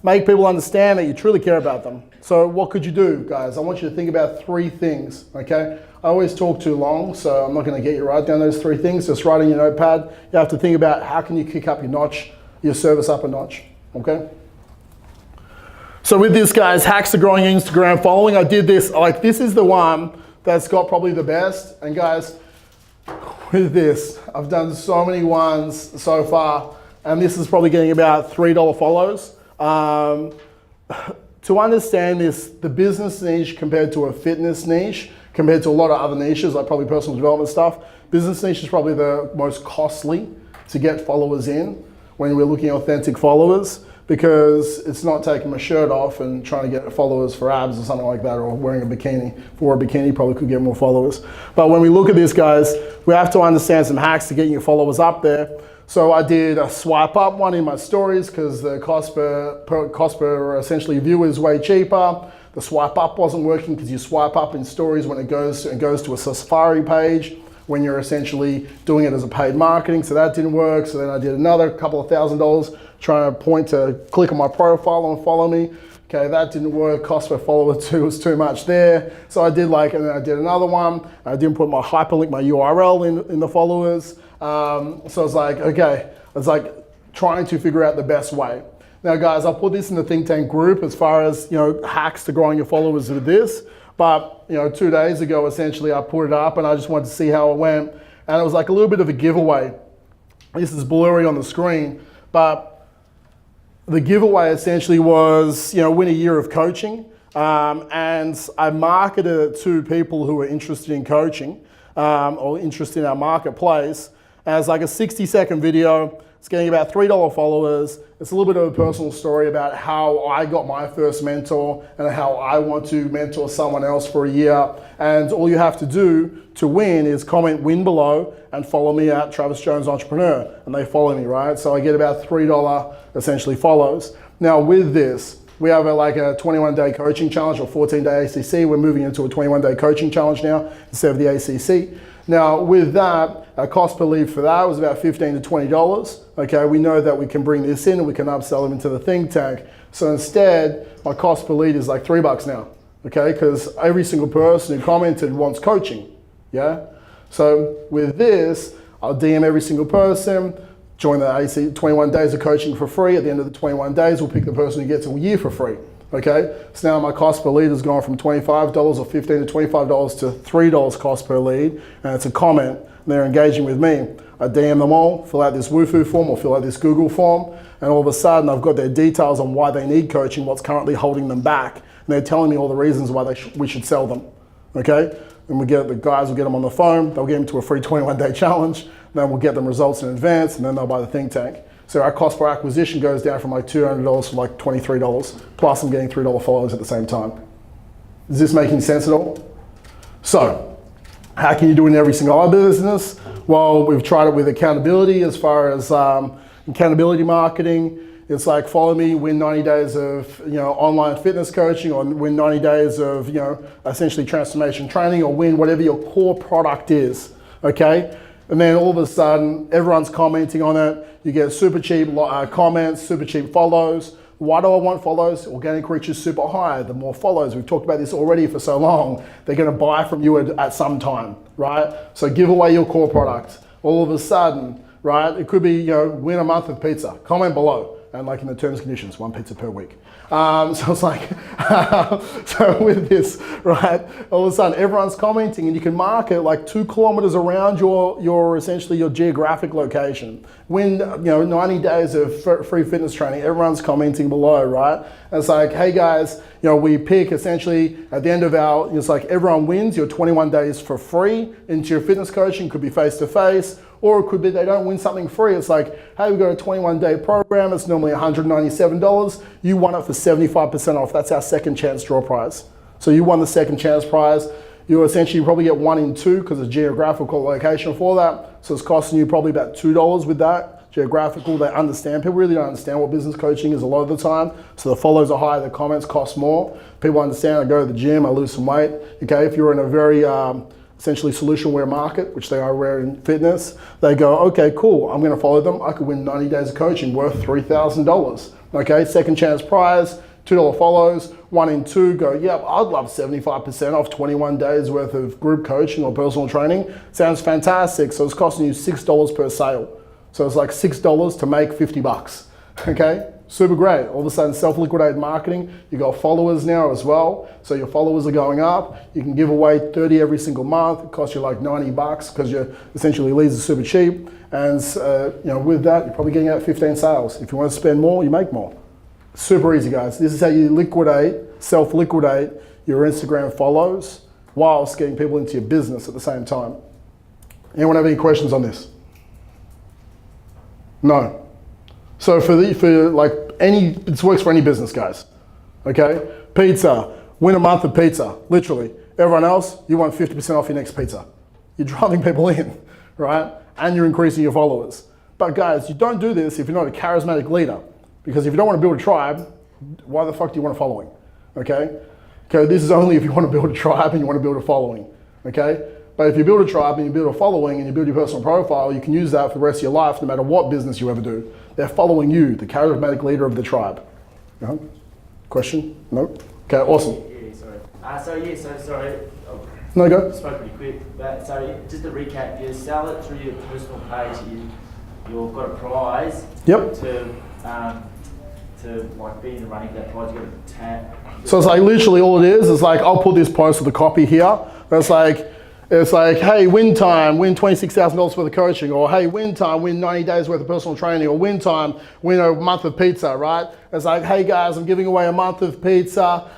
Make people understand that you truly care about them. So what could you do, guys? I want you to think about 3 things, okay? I always talk too long, so I'm not gonna get you right down those 3 things. Just write in your notepad. You have to think about how can you kick up your notch, your service up a notch, okay? So with this, guys, hacks to growing Instagram following, I did this, like this is the one that's got probably the best. And guys, with this, I've done so many ones so far, and this is probably getting about $3 follows. To understand this, the business niche compared to a fitness niche, compared to a lot of other niches, like probably personal development stuff, business niche is probably the most costly to get followers in when we're looking at authentic followers, because it's not taking my shirt off and trying to get followers for abs or something like that, or wearing a bikini. If I wore a bikini, probably could get more followers. But when we look at this, guys, we have to understand some hacks to get your followers up there. So I did a swipe up one in my stories because the cost per essentially view is way cheaper. The swipe up wasn't working because you swipe up in stories when it goes to a Safari page when you're essentially doing it as a paid marketing. So that didn't work. So then I did another couple of $1,000 trying to point to click on my profile and follow me. Okay, that didn't work. Cost per follower was too much there. So I did and then I did another one. I didn't put my hyperlink, my URL in the followers. So it's like, okay, it's like trying to figure out the best way. Now guys, I'll put this in the Think Tank group as far as, hacks to growing your followers with this. But, 2 days ago, essentially, I put it up and I just wanted to see how it went. And it was like a little bit of a giveaway. This is blurry on the screen, but the giveaway essentially was, win a year of coaching. And I marketed it to people who were interested in coaching or interested in our marketplace as like a 60-second video. It's getting about $3 followers. It's a little bit of a personal story about how I got my first mentor and how I want to mentor someone else for a year. And all you have to do to win is comment win below and follow me at Travis Jones Entrepreneur. And they follow me, right? So I get about $3 essentially follows. Now with this, we have a 21-day coaching challenge or 14-day ACC. We're moving into a 21-day coaching challenge now instead of the ACC. Now with that, our cost per lead for that was about $15 to $20. Okay, we know that we can bring this in and we can upsell them into the Think Tank. So instead, my cost per lead is like $3 now. Okay, because every single person who commented wants coaching. Yeah. So with this, I'll DM every single person, join the AC 21 days of coaching for free. At the end of the 21 days, we'll pick the person who gets a year for free. Okay, so now my cost per lead has gone from $25 or $15 to $25 to $3 cost per lead, and it's a comment, and they're engaging with me. I DM them all, fill out this Wufoo form or fill out this Google form, and all of a sudden I've got their details on why they need coaching, what's currently holding them back, and they're telling me all the reasons why we should sell them. Okay, and the guys will get them on the phone, they'll get them to a free 21-day challenge, then we'll get them results in advance, and then they'll buy the Think Tank. So our cost per acquisition goes down from like $200 to like $23, plus I'm getting $3 followers at the same time. Is this making sense at all? So, How can you do it in every single other business? Well, we've tried it with accountability as far as accountability marketing. It's like, follow me, win 90 days of online fitness coaching, or win 90 days of essentially transformation training, or win whatever your core product is, okay? And then all of a sudden, everyone's commenting on it. You get super cheap comments, super cheap follows. Why do I want follows? Organic reach is super high. The more follows, we've talked about this already for so long, they're gonna buy from you at some time, right? So give away your core product. All of a sudden, right? It could be, win a month of pizza. Comment below. And like in the terms and conditions, 1 pizza per week. So it's like, so with this, right, all of a sudden everyone's commenting, and you can market like 2 kilometers around your essentially your geographic location. Win 90 days of free fitness training, everyone's commenting below, right? And it's like, hey guys, we pick essentially at the end of it's like everyone wins your 21 days for free into your fitness coaching. Could be face to face, or it could be they don't win something free. It's like, hey, we've got a 21-day program. It's normally $197. You won it for 75% off. That's our second chance draw prize. So you won the second chance prize. You essentially probably get 1 in 2 because of geographical location for that. So it's costing you probably about $2 with that. Geographical, they understand. People really don't understand what business coaching is a lot of the time. So the follows are high, the comments cost more. People understand, I go to the gym, I lose some weight. Okay, if you're in a very, essentially solution wear market, which they are aware in fitness, they go, okay, cool, I'm gonna follow them. I could win 90 days of coaching worth $3,000. Okay, second chance prize, $2 follows, 1 in 2 go, yep, I'd love 75% off 21 days worth of group coaching or personal training. Sounds fantastic. So it's costing you $6 per sale. So it's like $6 to make 50 bucks, okay? Super great. All of a sudden, self-liquidated marketing. You got followers now as well. So your followers are going up. You can give away 30 every single month. It costs you like 90 bucks because your essentially leads are super cheap. And with that, you're probably getting out 15 sales. If you want to spend more, you make more. Super easy, guys. This is how you self-liquidate your Instagram follows whilst getting people into your business at the same time. Anyone have any questions on this? No. So this works for any business, guys. Okay? Pizza, win a month of pizza, literally. Everyone else, you want 50% off your next pizza. You're driving people in, right? And you're increasing your followers. But guys, you don't do this if you're not a charismatic leader. Because if you don't want to build a tribe, why the fuck do you want a following? Okay? Okay, this is only if you want to build a tribe and you want to build a following. Okay? But if you build a tribe and you build a following and you build your personal profile, you can use that for the rest of your life, no matter what business you ever do. They're following you, the charismatic leader of the tribe. Question? No? Okay, awesome. Yeah, sorry. No, go. I spoke pretty quick. But so just to recap, you sell it through your personal page. You've got a prize. Yep. To like be in the running for that prize, you got a tag. So it's like literally all it is like, I'll put this post with the copy here. It's like, hey, win time, win $26,000 worth of coaching, or hey, win time, win 90 days worth of personal training, or win time, win a month of pizza, right? It's like, hey guys, I'm giving away a month of pizza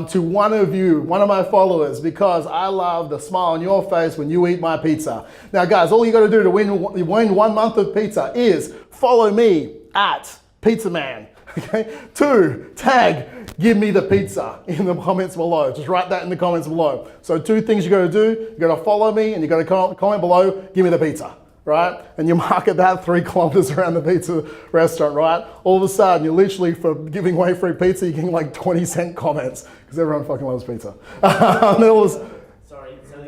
to one of you, one of my followers, because I love the smile on your face when you eat my pizza. Now guys, all you gotta do to win 1 month of pizza is follow me at Pizza Man. Okay. 2, tag, give me the pizza in the comments below. Just write that in the comments below. So 2 things you got to do. You got to follow me and you got to comment below, give me the pizza, right? And you market that 3 kilometers around the pizza restaurant, right? All of a sudden, you're literally, for giving away free pizza, you're getting like 20-cent comments because everyone fucking loves pizza. Sorry, so the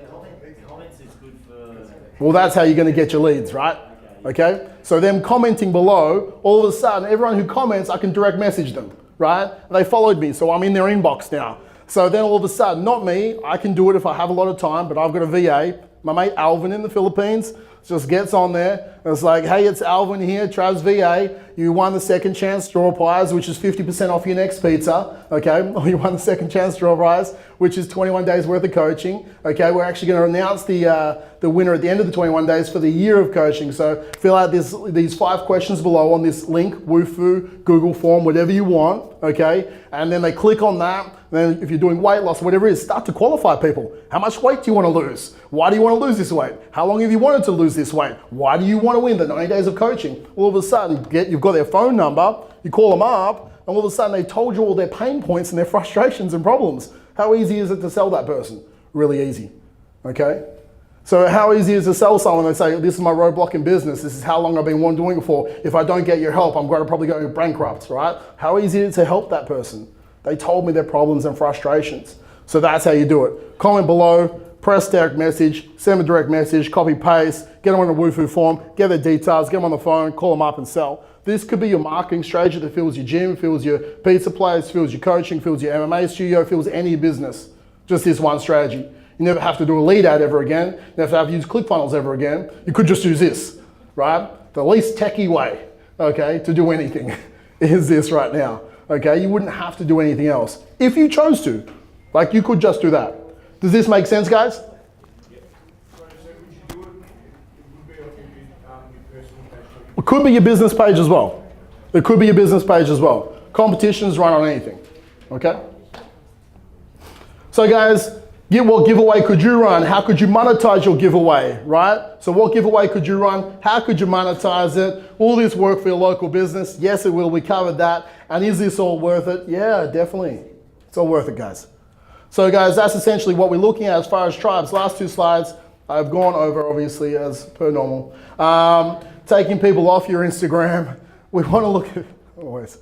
comments is good for... Well, that's how you're going to get your leads, right? Okay, so them commenting below, all of a sudden, everyone who comments, I can direct message them, right? They followed me, so I'm in their inbox now. So then all of a sudden, not me, I can do it if I have a lot of time, but I've got a VA. My mate Alvin in the Philippines just gets on there. And it's like, hey, it's Alvin here, Trav's VA. You won the second chance draw prize, which is 50% off your next pizza, okay? Or you won the second chance draw prize, which is 21 days worth of coaching, okay? We're actually gonna announce the winner at the end of the 21 days for the year of coaching. So fill out these 5 questions below on this link, Wufoo, Google form, whatever you want, okay? And then they click on that. And then if you're doing weight loss, whatever it is, start to qualify people. How much weight do you wanna lose? Why do you wanna lose this weight? How long have you wanted to lose this weight? Why do you wanna win the 90 days of coaching? All of a sudden, you've got their phone number, you call them up, and all of a sudden they told you all their pain points and their frustrations and problems. How easy is it to sell that person? Really easy, okay? So how easy is it to sell someone? They say, this is my roadblock in business. This is how long I've been doing it for. If I don't get your help, I'm going to probably go bankrupt, right? How easy is it to help that person? They told me their problems and frustrations. So that's how you do it. Comment below, press direct message, send them a direct message, copy paste, get them on a Wufoo form, get their details, get them on the phone, call them up and sell. This could be your marketing strategy that fills your gym, fills your pizza place, fills your coaching, fills your MMA studio, fills any business. Just this one strategy. You never have to do a lead ad ever again. You never have to use ClickFunnels ever again. You could just use this, right? The least techie way, okay, to do anything is this right now, okay? You wouldn't have to do anything else if you chose to. Like, you could just do that. Does this make sense, guys? It could be your business page as well. It could be your business page as well. Competitions run on anything, okay? So guys, what giveaway could you run? How could you monetize your giveaway, right? So what giveaway could you run? How could you monetize it? Will this work for your local business? Yes, it will. We covered that. And is this all worth it? Yeah, definitely. It's all worth it, guys. So guys, that's essentially what we're looking at as far as tribes. Last two slides, I've gone over, obviously, as per normal. Taking people off your Instagram. We want to look at, always.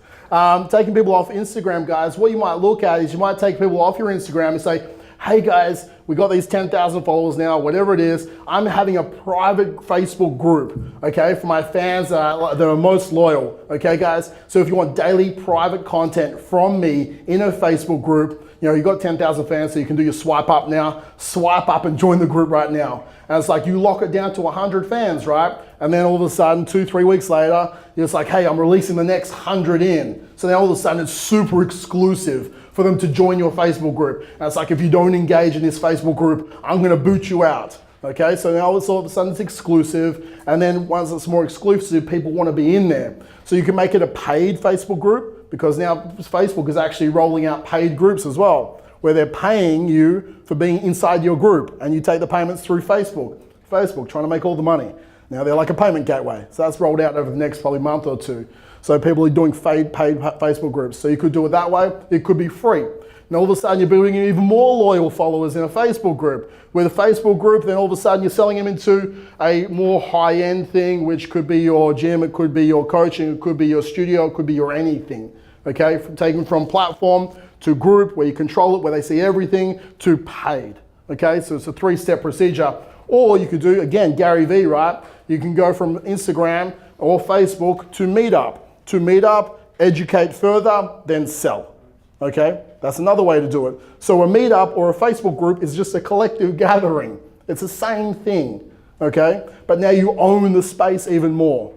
Taking people off Instagram, guys. What you might look at is you might take people off your Instagram and say, hey guys, we got these 10,000 followers now, whatever it is. I'm having a private Facebook group, okay, for my fans that are most loyal, okay guys? So if you want daily private content from me in a Facebook group, you know, you've got 10,000 fans, so you can do your swipe up now. Swipe up and join the group right now. And it's like you lock it down to 100 fans, right? And then all of a sudden, 2-3 weeks later, it's like, hey, I'm releasing the next 100 in. So then all of a sudden it's super exclusive for them to join your Facebook group. And it's like, if you don't engage in this Facebook group, I'm gonna boot you out. Okay, so now it's all of a sudden it's exclusive. And then once it's more exclusive, people wanna be in there. So you can make it a paid Facebook group, because now Facebook is actually rolling out paid groups as well, where they're paying you for being inside your group, and you take the payments through Facebook. Facebook trying to make all the money. Now they're like a payment gateway. So that's rolled out over the next probably month or two. So people are doing paid Facebook groups. So you could do it that way. It could be free. And all of a sudden you're building even more loyal followers in a Facebook group. With a Facebook group, then all of a sudden you're selling them into a more high-end thing, which could be your gym, it could be your coaching, it could be your studio, it could be your anything. Okay, taken from platform to group where you control it, where they see everything, to paid. Okay, so it's a 3-step procedure. Or you could do, again, Gary Vee, right? You can go from Instagram or Facebook to Meetup. To Meetup, educate further, then sell. Okay, that's another way to do it. So a Meetup or a Facebook group is just a collective gathering. It's the same thing, okay? But now you own the space even more.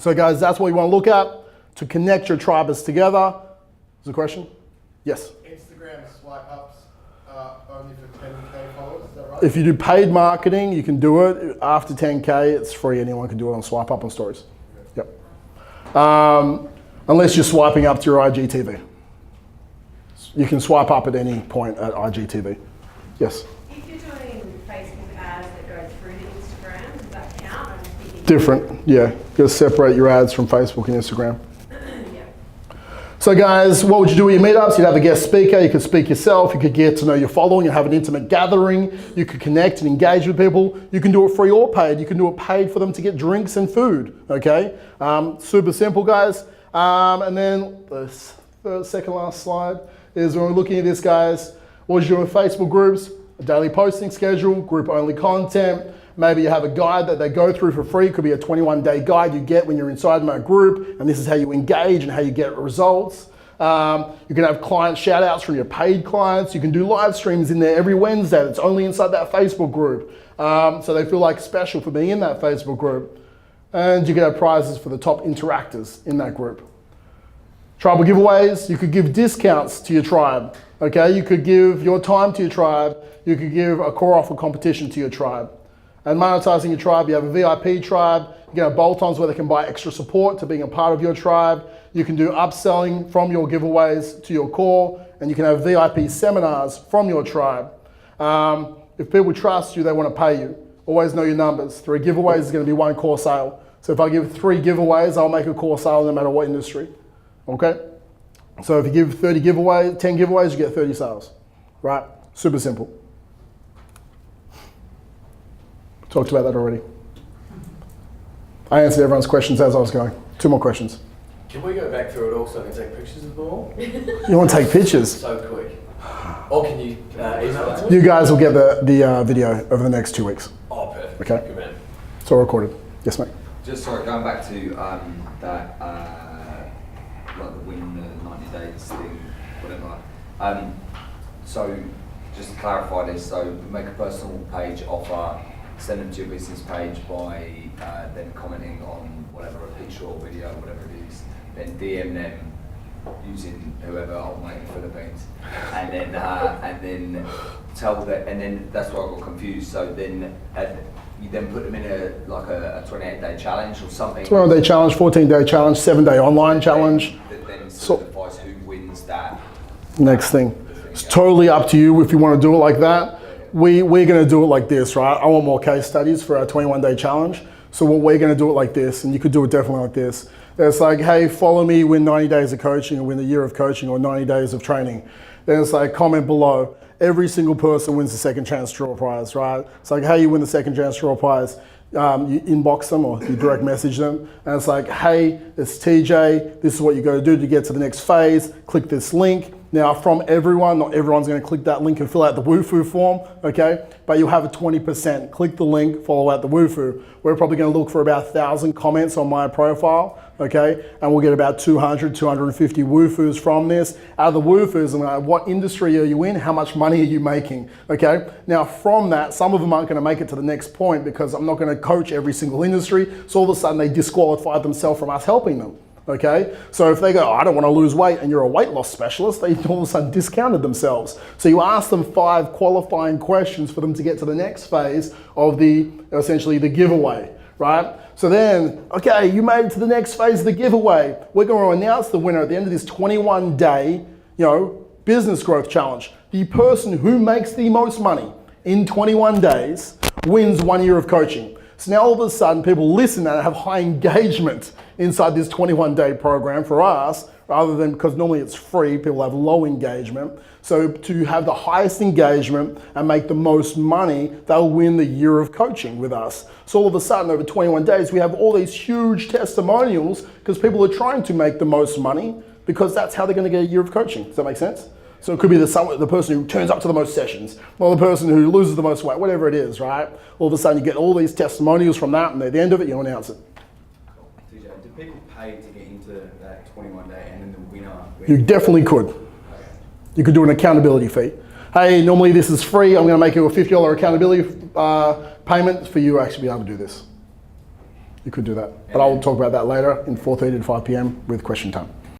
So guys, that's what you want to look at to connect your tribers together. Is there a question? Yes? Instagram swipe ups only for 10K followers, is that right? If you do paid marketing, you can do it. After 10K, it's free. Anyone can do it on swipe up on stories. Yep. Unless you're swiping up to your IGTV. You can swipe up at any point at IGTV. Yes? If you're doing Facebook ads that go through to Instagram, does that count? I'm thinking Different, yeah. You gotta separate your ads from Facebook and Instagram. So guys, what would you do with your meetups? You'd have a guest speaker, you could speak yourself, you could get to know your following, you have an intimate gathering, you could connect and engage with people. You can do it free or paid. You can do it paid for them to get drinks and food, okay? Super simple, guys. And then the second last slide is when we're looking at this, guys, what you do with Facebook groups, a daily posting schedule, group only content. Maybe you have a guide that they go through for free. It could be a 21-day guide you get when you're inside my group, and this is how you engage and how you get results. You can have client shout outs from your paid clients. You can do live streams in there every Wednesday. That's only inside that Facebook group. So they feel like special for being in that Facebook group. And you can have prizes for the top interactors in that group. Tribal giveaways, you could give discounts to your tribe. Okay, you could give your time to your tribe. You could give a core offer competition to your tribe. And monetizing your tribe, you have a VIP tribe. You can have bolt-ons where they can buy extra support to being a part of your tribe. You can do upselling from your giveaways to your core, and you can have VIP seminars from your tribe. If people trust you, they want to pay you. Always know your numbers. 3 giveaways is going to be 1 core sale. So if I give 3 giveaways, I'll make a core sale no matter what industry. Okay? So if you give 30 giveaways, 10 giveaways, you get 30 sales. Right? Super simple. Talked about that already. I answered everyone's questions as I was going. 2 more questions. Can we go back through it all so I can take pictures of them all? You want to take pictures? So quick. Or can you email it to me? You guys will get the video over the next 2 weeks. Oh, perfect. Okay. Good man. It's all recorded. Yes, mate. Just sorry, going back to that, like the win the 90 days thing, whatever. So just to clarify this, so make a personal page offer, send them to your business page by then commenting on whatever, a picture or video, whatever it is, then DM them using whoever, old mate in the Philippines, and then tell that, and then that's where I got confused. So then you then put them in a 28-day challenge or something. 21-day challenge, 14-day challenge, 7-day online challenge. That then certifies who wins that. Next thing. It's totally up to you if you want to do it like that. We're going to do it like this, right? I want more case studies for our 21-day challenge. So what we're going to do it like this, and you could do it definitely like this. It's like, hey, follow me, win 90 days of coaching, or win the year of coaching, or 90 days of training. Then it's like, comment below. Every single person wins the second chance draw prize, right? It's like, hey, you win the second chance draw prize. You inbox them or you direct message them. And it's like, hey, it's TJ. This is what you got to do to get to the next phase. Click this link. Now, from everyone, not everyone's going to click that link and fill out the WooFoo form, okay? But you'll have a 20%. Click the link, follow out the WooFoo. We're probably going to look for about 1,000 comments on my profile, okay? And we'll get about 200, 250 WooFoos from this. Out of the WooFoos, I'm like, what industry are you in? How much money are you making, okay? Now, from that, some of them aren't going to make it to the next point because I'm not going to coach every single industry. So all of a sudden, they disqualify themselves from us helping them. Okay, so if they go, oh, I don't want to lose weight, and you're a weight loss specialist, they all of a sudden discounted themselves. So you ask them 5 qualifying questions for them to get to the next phase of essentially the giveaway, right? So then, okay, you made it to the next phase of the giveaway. We're going to announce the winner at the end of this 21-day, business growth challenge. The person who makes the most money in 21 days wins 1 year of coaching. So now all of a sudden people listen and have high engagement inside this 21-day program for us, rather than, because normally it's free, people have low engagement. So to have the highest engagement and make the most money, they'll win the year of coaching with us. So all of a sudden over 21 days, we have all these huge testimonials because people are trying to make the most money because that's how they're going to get a year of coaching. Does that make sense? So it could be the person who turns up to the most sessions, or the person who loses the most weight, whatever it is, right? All of a sudden you get all these testimonials from that, and at the end of it, you announce it. TJ, do people pay to get into that 21-day and then the winner? You definitely could. You could do an accountability fee. Hey, normally this is free. I'm going to make you a $50 accountability payment for you to actually be able to do this. You could do that. But I'll talk about that later in 4:30 to 5 p.m. with question time.